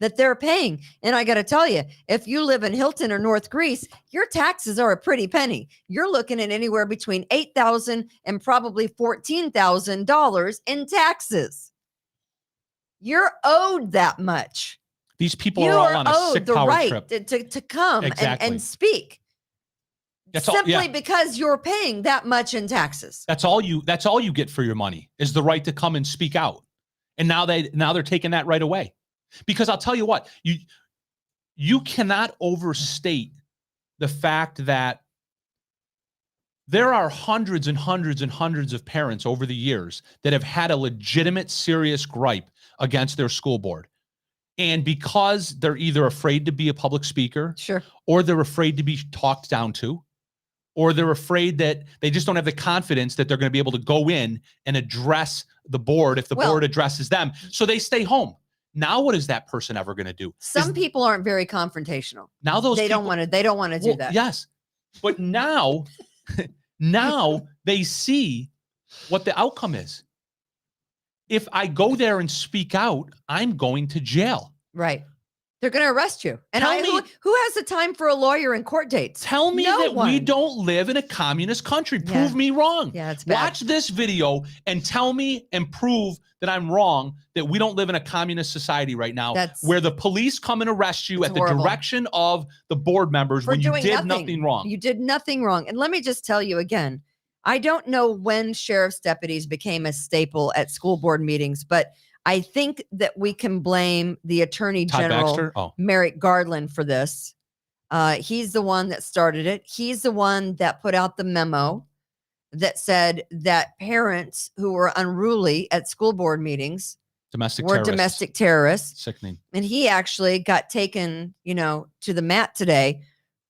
that they're paying. And I got to tell you, if you live in Hilton or North Greece, your taxes are a pretty penny. You're looking at anywhere between $8,000 and probably $14,000 in taxes. You're owed that much. These people You are all are on a owed sick the power right trip. to come Exactly. and speak. That's all- Simply yeah. because you're paying that much in taxes. That's all you get for your money is the right to come and speak out. And now they're taking that right away. Because I'll tell you what, you cannot overstate the fact that there are hundreds and hundreds and hundreds of parents over the years that have had a legitimate, serious gripe against their school board. And because they're either afraid to be a public speaker, Sure. or they're afraid to be talked down to, or they're afraid that they just don't have the confidence that they're going to be able to go in and address the board if the board addresses them. So they stay home. Now, what is that person ever going to do? Some people aren't very confrontational. Now those They don't people- want to. They don't want to do Well, that. Yes. But now, now they see what the outcome is. If I go there and speak out, I'm going to jail. Right. They're going to arrest you. And Tell me- who has the time for a lawyer and court dates? Tell me No that we one. don't live in a communist country. Yeah. Prove me wrong. Yeah, it's bad. Watch this video and tell me and prove that I'm wrong, that we don't live in a communist society right now That's- where the police come and arrest you It's at the horrible. direction of the board members For when you doing did nothing wrong. You did nothing wrong. And let me just tell you again, I don't know when sheriff's deputies became a staple at school board meetings, but I think that we can blame the Attorney Todd General, Baxter? Oh. Merrick Garland, for this. He's the one that started it. He's the one that put out the memo that said that parents who were unruly at school board meetings Domestic were terrorists. domestic terrorists. Sickening. And he actually got taken, to the mat today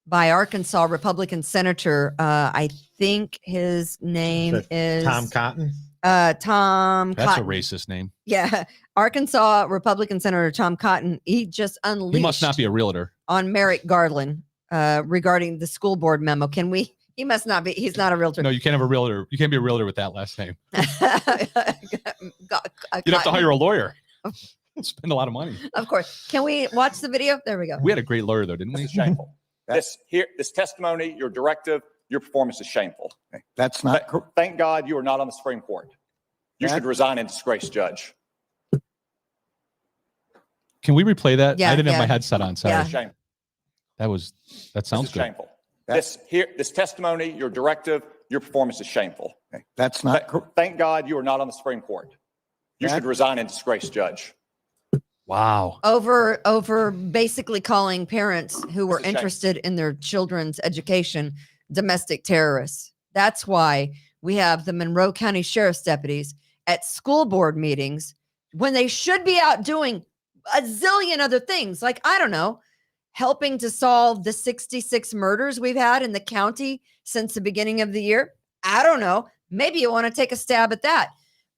by Arkansas Republican Senator. I think his name is Tom Cotton. Tom That's Cotton. a racist name. Yeah. Arkansas Republican Senator Tom Cotton. He just unleashed He must not be a realtor. on Merrick Garland regarding the school board memo. He must not be. He's not a realtor. No, you can't have a realtor. You can't be a realtor with that last name. You'd have to hire a lawyer. Spend a lot of money. Of course. Can we watch the video? There we go. We had a great lawyer though, didn't we? Shameful. This testimony, your directive, your performance is shameful. That's not correct. Thank God you are not on the Supreme Court. You should resign in disgrace, Judge. Can we replay that? Yeah, I didn't have yeah. my headset on. Sorry. Yeah. Shameful. That sounds This is good. shameful. This testimony, your directive, your performance is shameful. That's not correct. Thank God you are not on the Supreme Court. You should resign in disgrace, Judge. Wow. Over basically calling parents who were This is shame. interested in their children's education domestic terrorists. That's why we have the Monroe County Sheriff's deputies at school board meetings when they should be out doing a zillion other things. Like, I don't know, helping to solve the 66 murders we've had in the county since the beginning of the year. I don't know. Maybe you want to take a stab at that.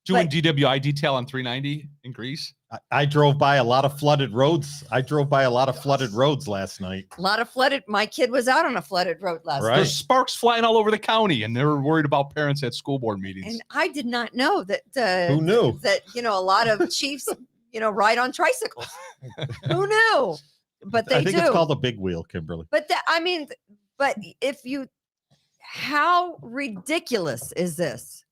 Doing DWI detail on 390 in Greece. I drove by a lot of flooded roads. Last night. A lot of flooded. My kid was out on a flooded road last Right. night. There's sparks flying all over the county, and they're worried about parents at school board meetings. And I did not know that. Who knew? That a lot of chiefs, ride on tricycles. Who knew? but they I think do. it's called a big wheel, Kimberly. But but how ridiculous is this?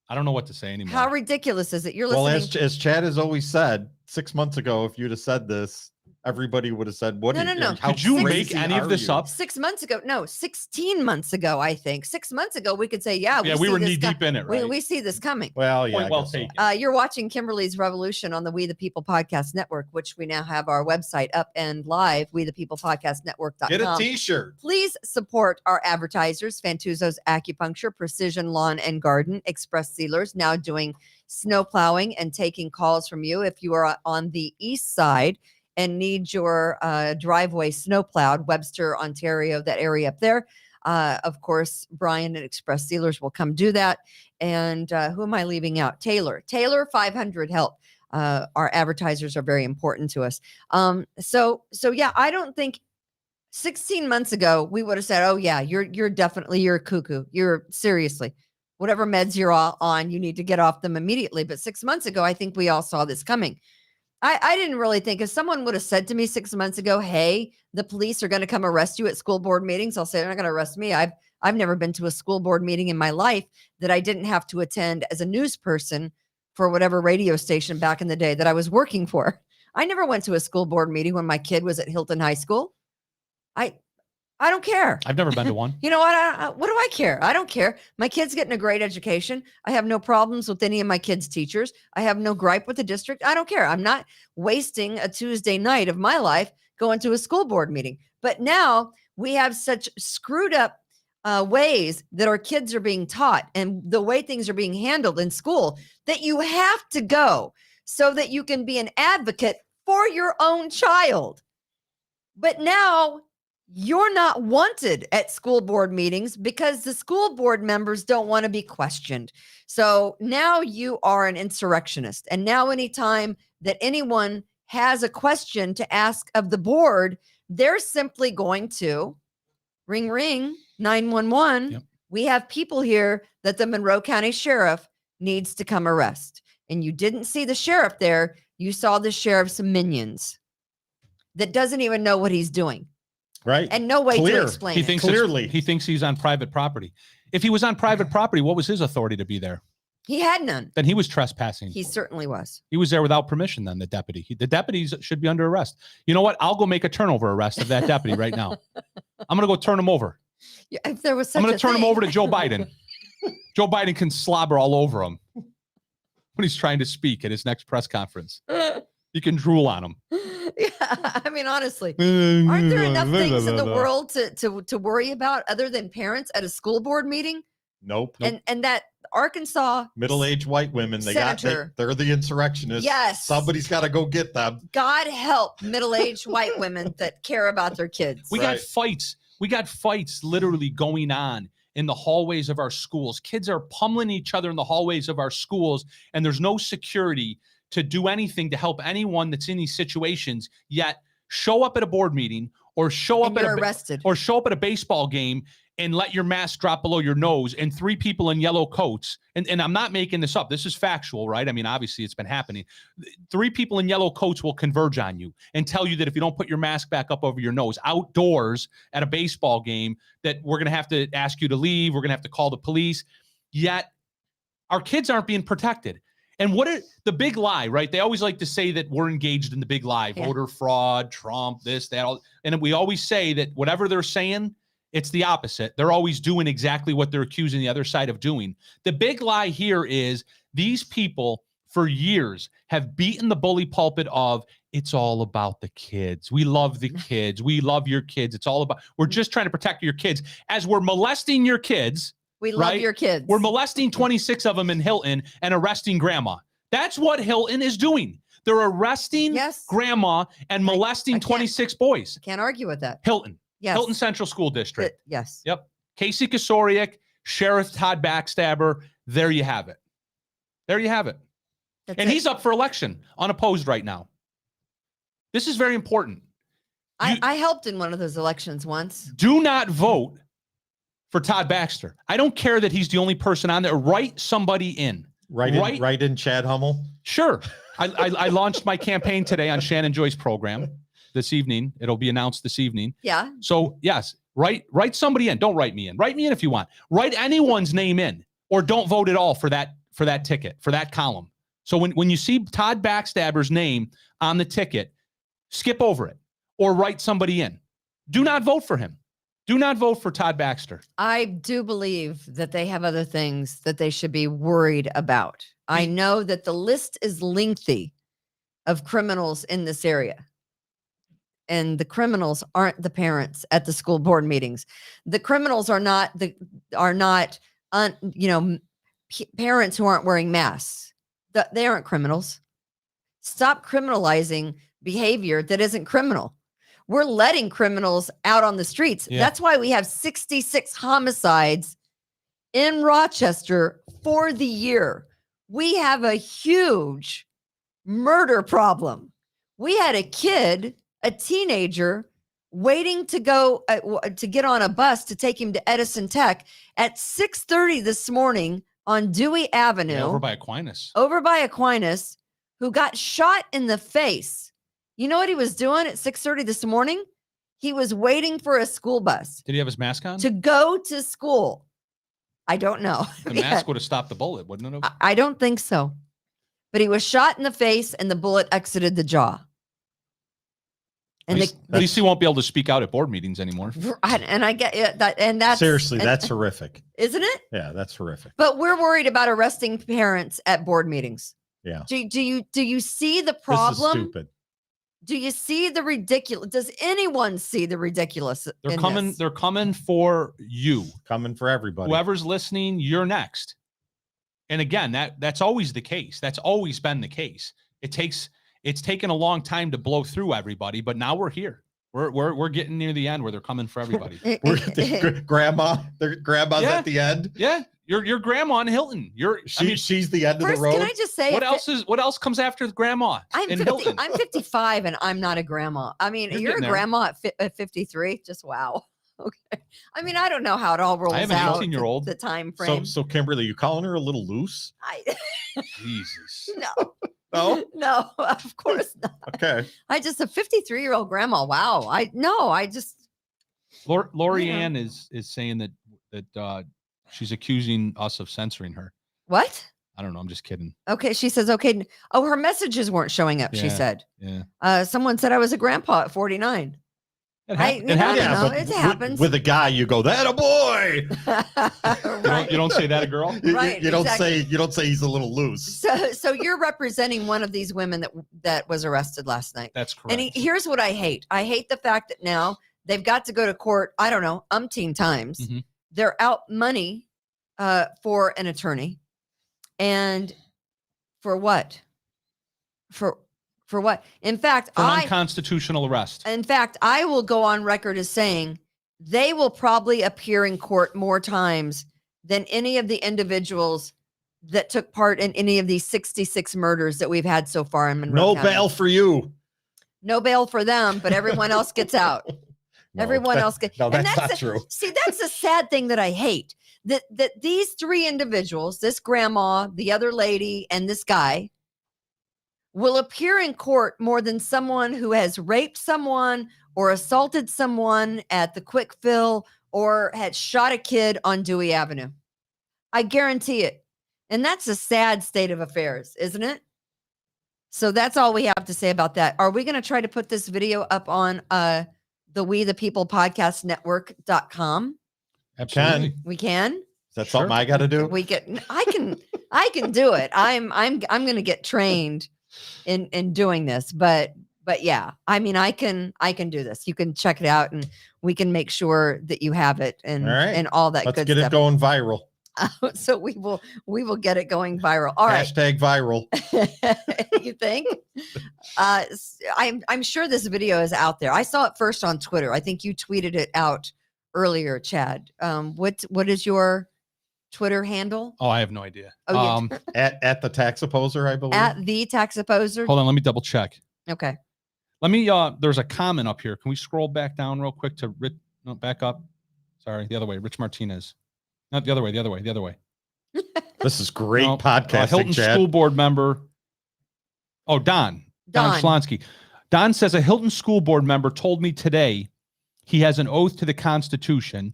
I don't know what to say anymore. How ridiculous is it? You're Well, listening. as Chad has always said, 6 months ago, if you'd have said this, everybody would have said, "What? No. Could you make any of this up? 6 months ago, no, 16 months ago, I think. 6 months ago, we could say, yeah, we were knee deep in it, right? We see this coming. Well, yeah. Point well taken. You're watching Kimberly's Revolution on the We the People Podcast Network, which we now have our website up and live, wethepeoplepodcastnetwork.com. Get a t-shirt. Please support our advertisers, Fantuzzo's Acupuncture, Precision Lawn and Garden, Express Sealers, now doing snow plowing and taking calls from you. If you are on the east side and need your driveway snow plowed, Webster, Ontario, that area up there. Of course, Brian at Express Sealers will come do that. And who am I leaving out? Taylor, 500 help. Our advertisers are very important to us. So yeah, I don't think 16 months ago, we would have said, oh yeah, you're a cuckoo. You're seriously, whatever meds you're on, you need to get off them immediately. But 6 months ago, I think we all saw this coming. I didn't really think if someone would have said to me 6 months ago, hey, the police are going to come arrest you at school board meetings, I'll say they're not going to arrest me. I've never been to a school board meeting in my life that I didn't have to attend as a news person for whatever radio station back in the day that I was working for. I never went to a school board meeting when my kid was at Hilton High School. I don't care. I've never been to one. You know what? What do I care? I don't care. My kid's getting a great education. I have no problems with any of my kids' teachers. I have no gripe with the district. I don't care. I'm not wasting a Tuesday night of my life going to a school board meeting. But now we have such screwed up ways that our kids are being taught and the way things are being handled in school that you have to go so that you can be an advocate for your own child. But now you're not wanted at school board meetings because the school board members don't want to be questioned. So now you are an insurrectionist. And now anytime that anyone has a question to ask of the board, they're simply going to ring, 911. Yep. We have people here that the Monroe County Sheriff needs to come arrest. And you didn't see the sheriff there. You saw the sheriff's minions that doesn't even know what he's doing. Right. And no way to explain He it. thinks Clearly. he thinks he's on private property. If he was on private property, what was his authority to be there? He had none. Then he was trespassing. He certainly was. He was there without permission. Then the deputy. The deputies should be under arrest. You know what? I'll go make a turnover arrest of that deputy right now. I'm gonna go turn him over. Yeah, if there was such I'm a gonna turn him thing. over to Joe Biden. Joe Biden can slobber all over him when he's trying to speak at his next press conference. You can drool on him. Yeah, I mean, honestly, aren't there enough things in the world to worry about other than parents at a school board meeting? Nope. And that Arkansas Middle-aged white women, Senator. they're the insurrectionists. Yes. Somebody's got to go get them. God help middle-aged white women that care about their kids. We got fights. We got fights literally going on in the hallways of our schools. Kids are pummeling each other in the hallways of our schools, and there's no security to do anything to help anyone that's in these situations. Yet show up at a board meeting or show up arrested. Or show up at a baseball game and let your mask drop below your nose, and 3 people in yellow coats. And I'm not making this up. This is factual, right? I mean, obviously it's been happening. 3 people in yellow coats will converge on you and tell you that if you don't put your mask back up over your nose outdoors at a baseball game, that we're going to have to ask you to leave. We're going to have to call the police. Yet our kids aren't being protected. And what are the big lie, right? They always like to say that we're engaged in the big lie, voter fraud, Trump, this, that, all. And we always say that whatever they're saying, it's the opposite. They're always doing exactly what they're accusing the other side of doing. The big lie here is these people for years have beaten the bully pulpit of it's all about the kids. We love the kids. We love your kids. It's all about, we're just trying to protect your kids. As we're molesting your kids, we love your kids. We're molesting 26 of them in Hilton and arresting grandma. That's what Hilton is doing. They're arresting grandma and molesting 26 boys. Can't argue with that. Hilton. Yes. Hilton Central School District. Yes. Yep. Casey Kasoriak, Sheriff Todd Backstabber. There you have it. There you have it. And he's up for election, unopposed right now. This is very important. I helped in one of those elections once. Do not vote for Todd Baxter. I don't care that he's the only person on there. Write somebody in. Right in Chad Hummel. Sure. I launched my campaign today on Shannon Joy's program. this evening. It'll be announced this evening. Yeah. So yes, write somebody in. Don't write me in. Write me in if you want. Write anyone's name in, or don't vote at all for that ticket, for that column. So when you see Todd Backstabber's name on the ticket, skip over it or write somebody in. Do not vote for him. Do not vote for Todd Baxter. I do believe that they have other things that they should be worried about. I know that the list is lengthy of criminals in this area. And the criminals aren't the parents at the school board meetings. The criminals are not parents who aren't wearing masks. They aren't criminals. Stop criminalizing behavior that isn't criminal. We're letting criminals out on the streets. Yeah. That's why we have 66 homicides in Rochester for the year. We have a huge murder problem. We had a teenager waiting to go to get on a bus to take him to Edison Tech at 6:30 this morning on Dewey Avenue. Yeah, over by Aquinas. Who got shot in the face. You know what he was doing at 6:30 this morning? He was waiting for a school bus Did he have his mask on? to go to school. I don't know. The mask would have stopped the bullet, wouldn't it? I don't think so. But he was shot in the face and the bullet exited the jaw. And at least he won't be able to speak out at board meetings anymore. and I get it, that, and that's Seriously, that's horrific. Isn't it? Yeah, that's horrific. But we're worried about arresting parents at board meetings. Yeah. Do you see the problem? This is stupid. Do you see the ridiculous? Does anyone see the ridiculous? They're coming. They're coming for you. Coming for everybody. Whoever's listening, you're next. And again, that's always the case. That's always been the case. It's taken a long time to blow through everybody, but now we're here. We're getting near the end where they're coming for everybody. Grandma's Yeah. at the end. Yeah, your grandma in Hilton. She's the end of First, the road. can I just say what else comes after grandma in Hilton? I'm 55 and I'm not a grandma. I mean, You're you're a getting there. grandma at 53. Just wow. Okay. I mean, I don't know how it all rolls I have an out. 18-year-old. The time frame. So Kimberly, you calling her a little loose? Jesus. No, no, of course not. Okay. I just a 53-year-old grandma. Wow. Lori Yeah. Ann is saying that she's accusing us of censoring her. What? I don't know. I'm just kidding. Okay. She says, okay. Oh, her messages weren't showing up. She Yeah. said, Yeah. Someone said I was a grandpa at 49. It happens. It happens. With a guy, you go, that a boy. Right. You don't say that a girl. Right, You don't exactly. say he's a little loose. So you're representing one of these women that was arrested last night. That's correct. And here's what I hate. I hate the fact that now they've got to go to court, I don't know, umpteen times. Mhm. They're out money for an attorney. And for what? For what? In fact, For unconstitutional arrest. I will go on record as saying they will probably appear in court more times than any of the individuals that took part in any of these 66 murders that we've had so far in Monroe No County. bail for you. No bail for them, but everyone else gets out. Everyone else gets. No, and that's not true. See, that's the sad thing that I hate. That these three individuals, this grandma, the other lady, and this guy, will appear in court more than someone who has raped someone or assaulted someone at the Quick Fill or had shot a kid on Dewey Avenue. I guarantee it. And that's a sad state of affairs, isn't it? So that's all we have to say about that. Are we going to try to put this video up on the We the People Podcast Network.com? Absolutely. We can. Is that something I got to do? We can. I can do it. I'm going to get trained in doing this, but yeah, I mean, I can do this. You can check it out and we can make sure that you have it and All right. and all that Let's good get stuff. it going viral. So we will get it going viral. All right. Hashtag viral. You think? I'm sure this video is out there. I saw it first on Twitter. I think you tweeted it out earlier, Chad. What is your Twitter handle? Oh, I have no idea. Oh, yeah. At the tax opposer, I believe. At the tax opposer. Hold on, let me double check. Okay. Let me there's a comment up here. Can we scroll back down real quick to Rich? No, back up. Sorry, the other way. Rich Martinez. Not the other way, the other way, the other way. This is great No, podcasting, Hilton Chad. school board member. Oh, Don Don. Slonsky. Don says a Hilton school board member told me today he has an oath to the Constitution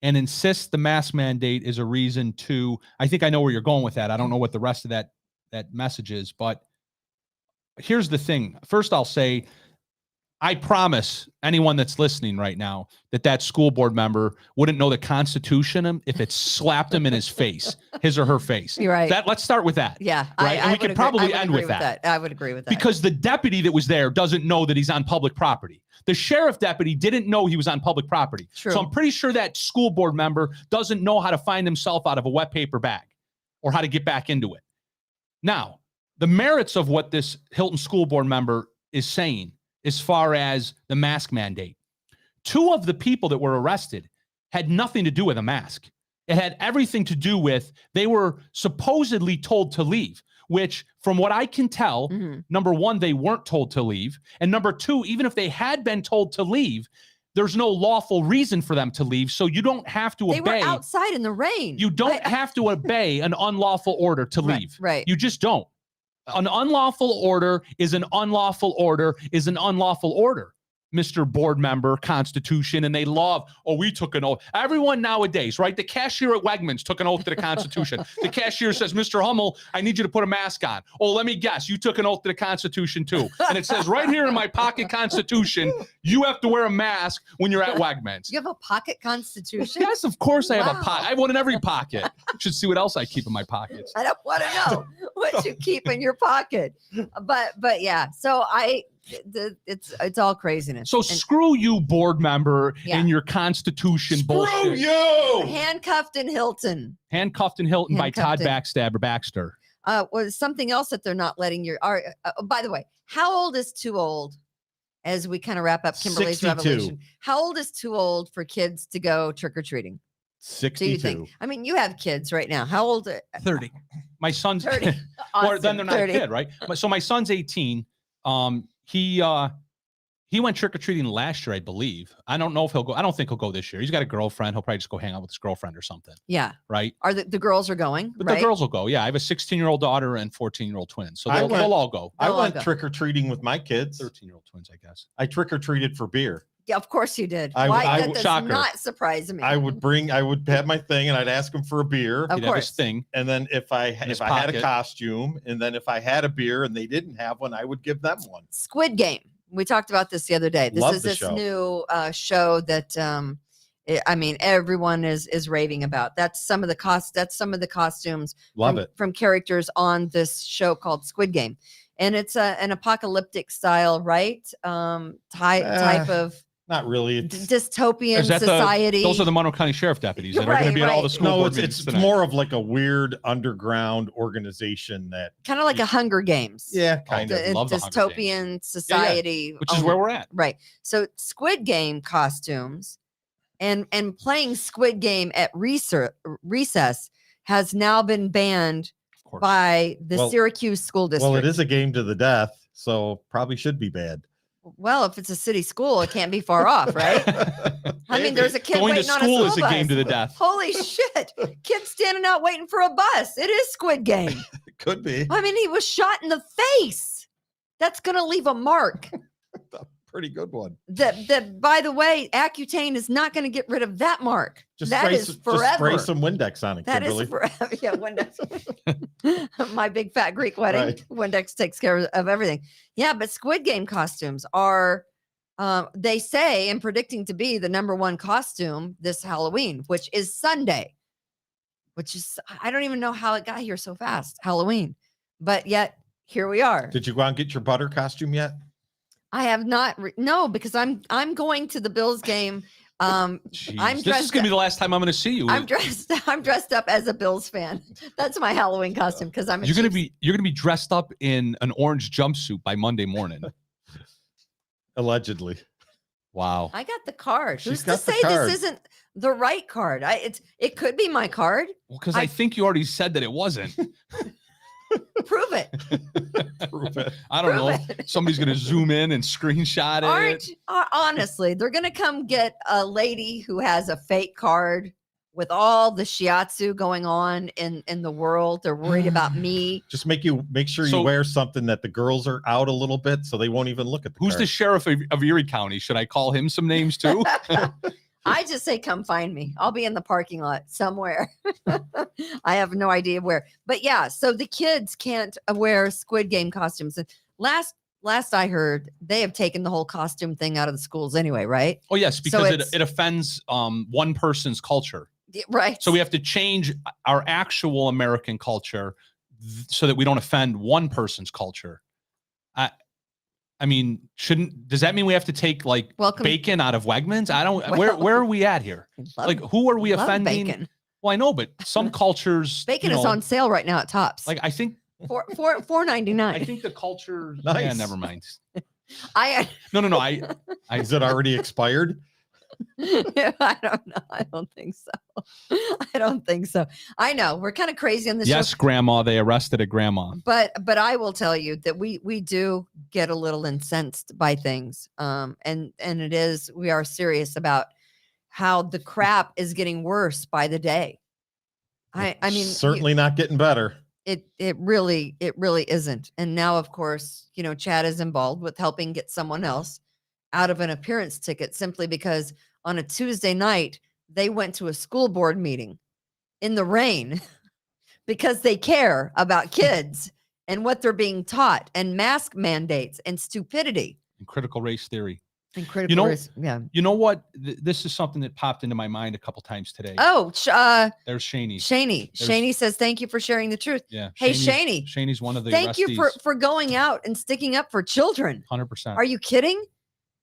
and insists the mask mandate is a reason to. I think I know where you're going with that. I don't know what the rest of that message is, but here's the thing. First, I'll say, I promise anyone that's listening right now that school board member wouldn't know the Constitution if it slapped him in his face, his or her face. You're right. Let's start with that. Yeah. Right. And we could probably end with that. I would agree with that. Because the deputy that was there doesn't know that he's on public property. The sheriff deputy didn't know he was on public property. True. So I'm pretty sure that school board member doesn't know how to find himself out of a wet paper bag or how to get back into it. Now, the merits of what this Hilton school board member is saying as far as the mask mandate. 2 of the people that were arrested had nothing to do with a mask. It had everything to do with they were supposedly told to leave, which from what I can tell, number 1, they weren't told to leave. And number 2, even if they had been told to leave, there's no lawful reason for them to leave. So you don't have to obey. They were outside in the rain. You don't have to obey an unlawful order to leave. Right. You just don't. An unlawful order is an unlawful order is an unlawful order, Mr. Board Member, Constitution, and they love, we took an oath. Everyone nowadays, right? The cashier at Wegmans took an oath to the Constitution. The cashier says, Mr. Hummel, I need you to put a mask on. Oh, let me guess, you took an oath to the Constitution too. And it says right here in my pocket Constitution, you have to wear a mask when you're at Wegmans. You have a pocket Constitution? Yes, of course I have a pocket. I have one in every pocket. Should see what else I keep in my pockets. I don't want to know what you keep in your pocket. But yeah, so it's all craziness. So screw you, board member, and your Constitution bullshit. Screw you! Handcuffed in Hilton. Handcuffed in Hilton by Todd Baxter. Was something else that they're not letting your. By the way, how old is too old? As we kind of wrap up Kimberly's 62. revolution, how old is too old for kids to go trick or treating? 62. Do you think? I mean, you have kids right now. How old? 30. My son's 30. Or Awesome. then they're not 30. a kid, right? So my son's 18. He went trick-or-treating last year, I believe. I don't know if he'll go. I don't think he'll go this year. He's got a girlfriend. He'll probably just go hang out with his girlfriend or something. Yeah. Right? Are the girls are going? But right? the girls will go. Yeah. I have a 16-year-old daughter and 14-year-old twins. So they'll all go. I They'll all went go. trick-or-treating with my kids. 13-year-old twins, I guess. I trick-or-treated for beer. Yeah, of course you did. I Why? would- That does shocker. not surprise me. I would have my thing and I'd ask them for a beer. Of He'd have his course. thing. And then if I his had a pocket. costume, and then if I had a beer and they didn't have one, I would give them one. Squid Game. We talked about this the other day. This Love is the this show. new show that I mean everyone is raving about. That's some of the costumes Love from, it. from characters on this show called Squid Game. And it's an apocalyptic style, right? Type of Not really. It's, dystopian Is that society. those are the Monroe County Sheriff deputies that are going to be at all the school no, board it's meetings tonight. more of like a weird underground organization that. kind of like a Hunger Games. Yeah, kind of. Love the Hunger dystopian society. Which is where we're at. Right. So Squid Game costumes and playing Squid Game at recess has now been banned Of course. by the Well- Syracuse school district. Well, it is a game to the death, so probably should be bad. Well, if it's a city school, it can't be far off, right? I mean, there's a kid Going to waiting on school a is school a game bus. to the death. Holy shit. Kid standing out waiting for a bus. It is Squid Game. It could be. I mean, he was shot in the face. That's going to leave a mark. Pretty good one. That by the way, Accutane is not going to get rid of that mark. That is Just forever. spray some Windex on it, That Kimberly. is forever. Yeah, Windex. My big fat Greek wedding. Right. Windex takes care of everything. Yeah, but Squid Game costumes are, they say, and predicting to be the #1 costume this Halloween, which is Sunday. Which is, I don't even know how it got here so fast. Halloween, but yet here we are. Did you go out and get your butter costume yet? I have not. No, because I'm going to the Bills game. Jeez. I'm This is dressed. going to be the last time I'm going to see you. I'm dressed up as a Bills fan. That's my Halloween costume because I'm. You're going to be dressed up in an orange jumpsuit by Monday morning. Allegedly. Wow. I got the card. She's Who's to got the say card. this isn't the right card? It could be my card. Because I think you already said that it wasn't. Prove it. Prove it. I don't know. Prove it. Somebody's going to zoom in and screenshot it. Honestly, they're gonna come get a lady who has a fake card with all the shiatsu going on in the world. They're worried about me. Just make sure So- you wear something that the girls are out a little bit so they won't even look at the Who's the card. sheriff of Erie County? Should I call him some names too? I just say, come find me. I'll be in the parking lot somewhere. I have no idea where. But yeah, so the kids can't wear Squid Game costumes. And last I heard, they have taken the whole costume thing out of the schools anyway, right? Oh yes, So because it's- it offends one person's culture. Right. So we have to change our actual American culture so that we don't offend one person's culture. I mean, does that mean we have to take like Welcome- bacon out of Wegmans? I don't. Well, where are we at here? Love- Like, who are we love offending? Bacon, Well, I know, but some cultures, bacon you is know, on sale right now at Tops. Like, I think $4.99. I think the culture. Yeah, Nice. never mind. I No. I Is it already expired? I don't know. I don't think so. I don't think so. I know we're kind of crazy on this yes, show, Grandma. They arrested a grandma. but I will tell you that we do get a little incensed by things. And it is, we are serious about how the crap is getting worse by the day. I mean, certainly not getting better. it really isn't. And now, of course, Chad is involved with helping get someone else out of an appearance ticket simply because on a Tuesday night they went to a school board meeting in the rain because they care about kids and what they're being taught and mask mandates and stupidity And critical race theory. and critical know- race. Yeah. You know what? This is something that popped into my mind a couple times today. Oh, There's Shaney. Shaney. There's- Shaney says, thank you for sharing the truth. Yeah. Hey, Shaney's- Shaney. Shaney's one of the Thank you arrestees. for going out and sticking up for children. 100%. Are you kidding?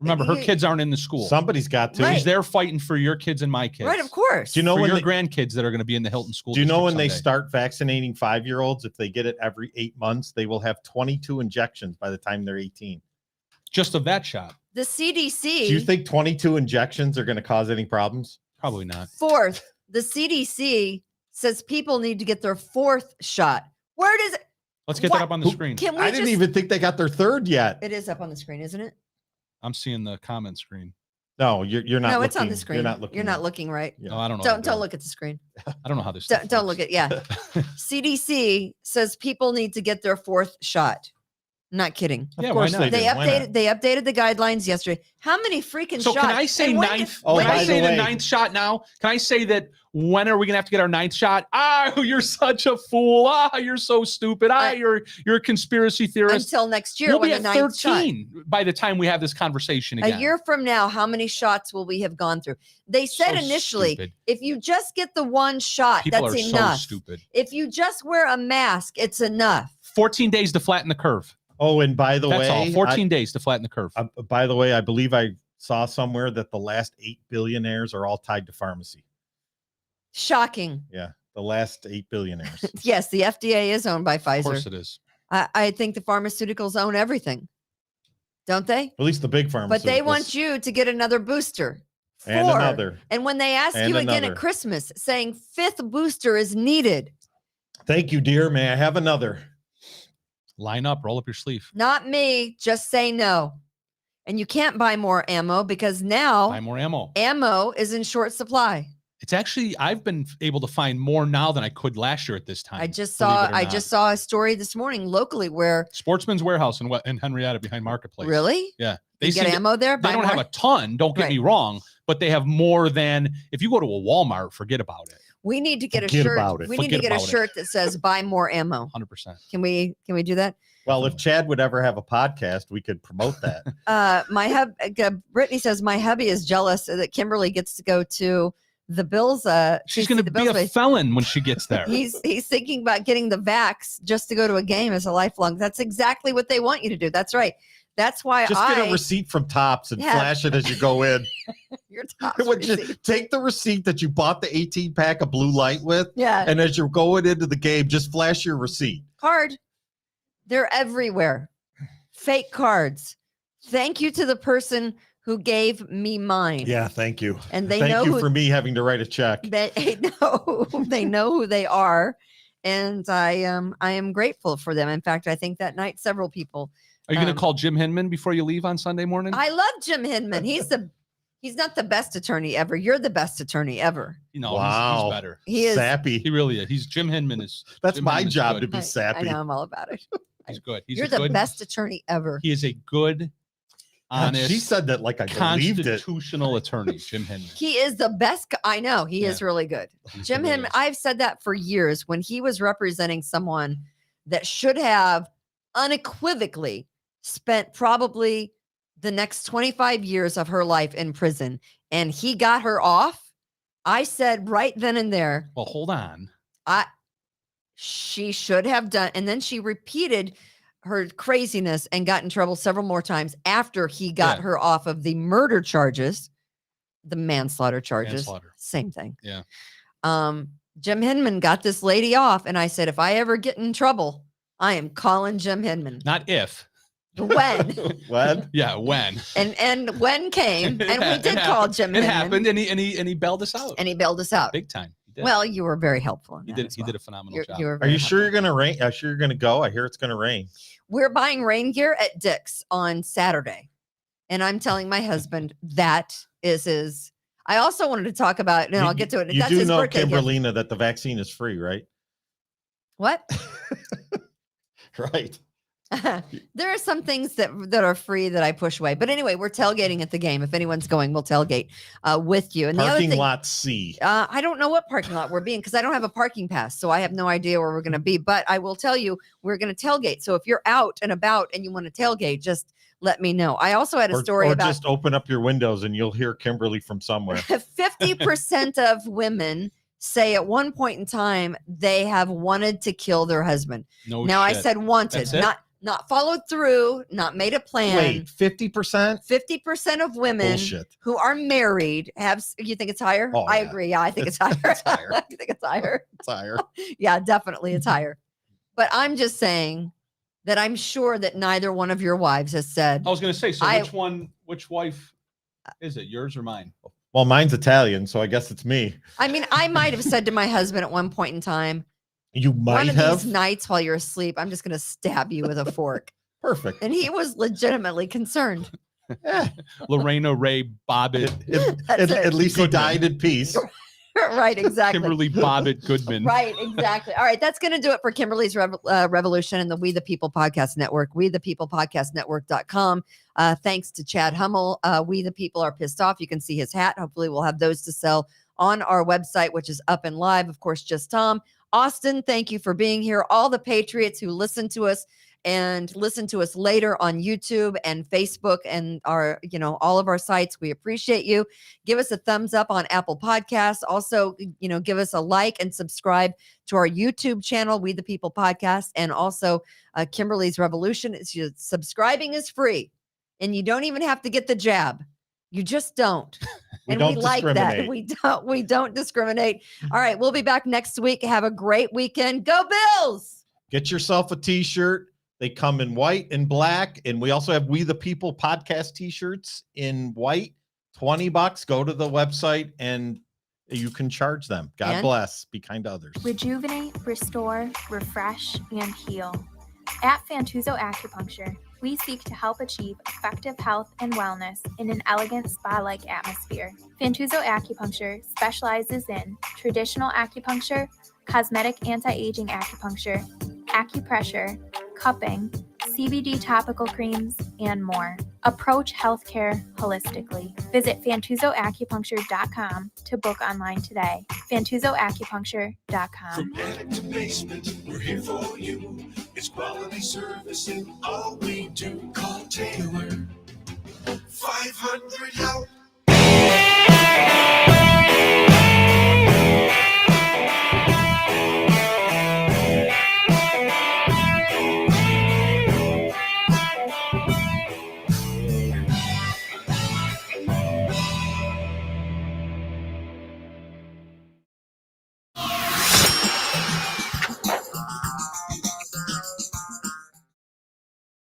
Remember, her you- kids aren't in the school. Somebody's got to. Right. She's there fighting for your kids and my kids. Right, of course. Do you know for when your they, grandkids that are going to be in the Hilton school. do you know district when they someday. start vaccinating 5-year-olds? If they get it every 8 months, they will have 22 injections by the time they're 18. Just of that shot? The CDC. Do you think 22 injections are going to cause any problems? Probably not. Fourth, the CDC says people need to get their fourth shot. Where does it? Let's get What? that up on the screen. Can we I just? didn't even think they got their third yet. It is up on the screen, isn't it? I'm seeing the comment screen. No, you're not. No, it's on the looking- screen. You're not looking. You're not looking right. Yeah. No, I don't know. how to Don't do it. look at the screen. I don't know how this. Don't look at. Yeah. CDC says people need to get their fourth shot. Not kidding. Of Yeah, why course not? they They do. Why not? updated the guidelines yesterday. How many freaking So shots? can I say And when ninth? did- Oh, Can by I the say the way- ninth shot now? Can I say that? When are we gonna have to get our ninth shot? You're such a fool. You're so stupid. You're a conspiracy theorist. until next year We'll when be the at ninth shot. 13 by the time we have this conversation again. A year from now, how many shots will we have gone through? They said So initially, stupid. if you just get the one shot, People that's are enough. so stupid. If you just wear a mask, it's enough. 14 days to flatten the curve. Oh, and by the That's all. way, 14 days to flatten the curve. by the way, I believe I saw somewhere that the last 8 billionaires are all tied to pharmacy. Shocking. Yeah, the last 8 billionaires. Yes, the FDA is owned by Of course Pfizer. it is. I think the pharmaceuticals own everything, don't they? At least the big pharmaceuticals. But they want you to get another booster. and Four. another. And when they ask And you again another. at Christmas saying fifth booster is needed, Thank you, dear. May I have another? Line up, roll up your sleeve. not me, just say no. And you can't buy more ammo because now Buy more ammo. ammo is in short supply. It's actually, I've been able to find more now than I could last year at this time. I just believe saw it or I not. just saw a story this morning locally where Sportsman's Warehouse in Henrietta behind Marketplace. really Yeah. you get seem to- ammo there. They Buy don't have more? a ton, don't get Right. me wrong, but they have more than if you go to a Walmart, forget about it. We need to get a Forget shirt. about it. We need to Forget get a about it. shirt that says "Buy more ammo." 100%. Can we do that? Well, if Chad would ever have a podcast, we could promote that. Brittany says my hubby is jealous that Kimberly gets to go to the Bills. She's see going to the be Bills a play. felon when she gets there. He's thinking about getting the vax just to go to a game as a lifelong. That's exactly what they want you to do. That's right. That's why Just get a receipt from Tops and Yeah. flash it as you go in. your top Would you receipt. take the receipt that you bought the 18 pack of blue light with, Yeah, and as you're going into the game, just flash your receipt. card. They're everywhere. Fake cards. Thank you to the person who gave me mine. Yeah, thank you. And they Thank know you who for me having to write a check. they know who they are. And I am grateful for them. In fact, I think that night several people. Are you going Um, to call Jim Hinman before you leave on Sunday morning? I love Jim Hinman. He's not the best attorney ever. You're the best attorney ever. Wow. He's better. He is. Sappy. He really is. He's Jim Hinman is. That's Jim my Hinman's job good. to be sappy. I know, I'm all about it. He's good. He's You're a the good, best attorney ever. He is a good, God, honest, she said that like I believed it. constitutional attorney, Jim Hinman. He is the best. I know he is really good. Jim really Hinman. is. I've said that for years when he was representing someone that should have unequivocally spent probably the next 25 years of her life in prison, and he got her off. I said right then and there. Well, hold on. She should have done, and then she repeated her craziness and got in trouble several more times after he got her off of the murder charges, the manslaughter charges. Same thing. Yeah. Jim Hinman got this lady off, and I said, if I ever get in trouble, I am calling Jim Hinman. Not if. When? When? Yeah, when. And when came, and we did call Jim It Hinman. happened, and he bailed us out. And he bailed us out. Big time. He did. Well, you were very helpful. In He that did. as He well. did a phenomenal job. You were Are very you sure helpful. you're gonna rain? Are you sure you're gonna go? I hear it's gonna rain. We're buying rain gear at Dick's on Saturday. And I'm telling my husband that is his. I also wanted to talk about, and I'll get to it. You That's do his know, birthday gift. Kimberlina, that the vaccine is free, right? What? Right. There are some things that are free that I push away. But anyway, we're tailgating at the game. If anyone's going, we'll tailgate with you. And the other Parking thing, lot C. I don't know what parking lot we're being because I don't have a parking pass. So I have no idea where we're going to be. But I will tell you, we're going to tailgate. So if you're out and about and you want to tailgate, just let me know. I also had a story or about just open up your windows and you'll hear Kimberly from somewhere. 50% of women say at one point in time they have wanted to kill their husband. No now I shit. said wanted, That's it? not followed through, not made a plan. Wait, 50%? 50% of women Bullshit. who are married have. You think it's higher? Oh, I yeah. agree. Yeah, I think it's higher. It's higher. You think it's higher? It's higher. Yeah, definitely it's higher. But I'm just saying that I'm sure that neither one of your wives has said. I was going to say, so which wife is it, yours or mine? Well, mine's Italian, so I guess it's me. I mean, I might have said to my husband at one point in time, You one might of have. these nights while you're asleep, I'm just going to stab you with a fork. Perfect. And he was legitimately concerned. Lorena Ray Bobbitt. That's it. At least he died in peace. Right, exactly. Kimberly Bobbitt Goodman. Right, exactly. All right, that's going to do it for Kimberly's Revolution and the We the People Podcast Network, wethepeoplepodcastnetwork.com. Thanks to Chad Hummel. We the People are pissed off. You can see his hat. Hopefully we'll have those to sell on our website, which is up and live. Of course, just Tom. Austin, thank you for being here. All the Patriots who listen to us and listen to us later on YouTube and Facebook and our, all of our sites. We appreciate you. Give us a thumbs up on Apple Podcasts. Also, give us a like and subscribe to our YouTube channel, We the People Podcast, and also Kimberly's Revolution. Subscribing is free, and you don't even have to get the jab. You just don't. We And don't we like that. discriminate. We don't discriminate. All right, we'll be back next week. Have a great weekend. Go Bills! Get yourself a t-shirt. They come in white and black. And we also have We the People podcast t-shirts in white, $20. Go to the website and you can charge them. God And? bless. Be kind to others. Rejuvenate, restore, refresh, and heal. At Fantuzzo Acupuncture, we seek to help achieve effective health and wellness in an elegant spa-like atmosphere. Fantuzzo Acupuncture specializes in traditional acupuncture, cosmetic anti-aging acupuncture, acupressure, cupping, CBD topical creams, and more. Approach healthcare holistically. Visit FantuzzoAcupuncture.com to book online today. FantuzzoAcupuncture.com. From attic to basement, we're here for you. It's quality service in all we do. Call Taylor. 500 help.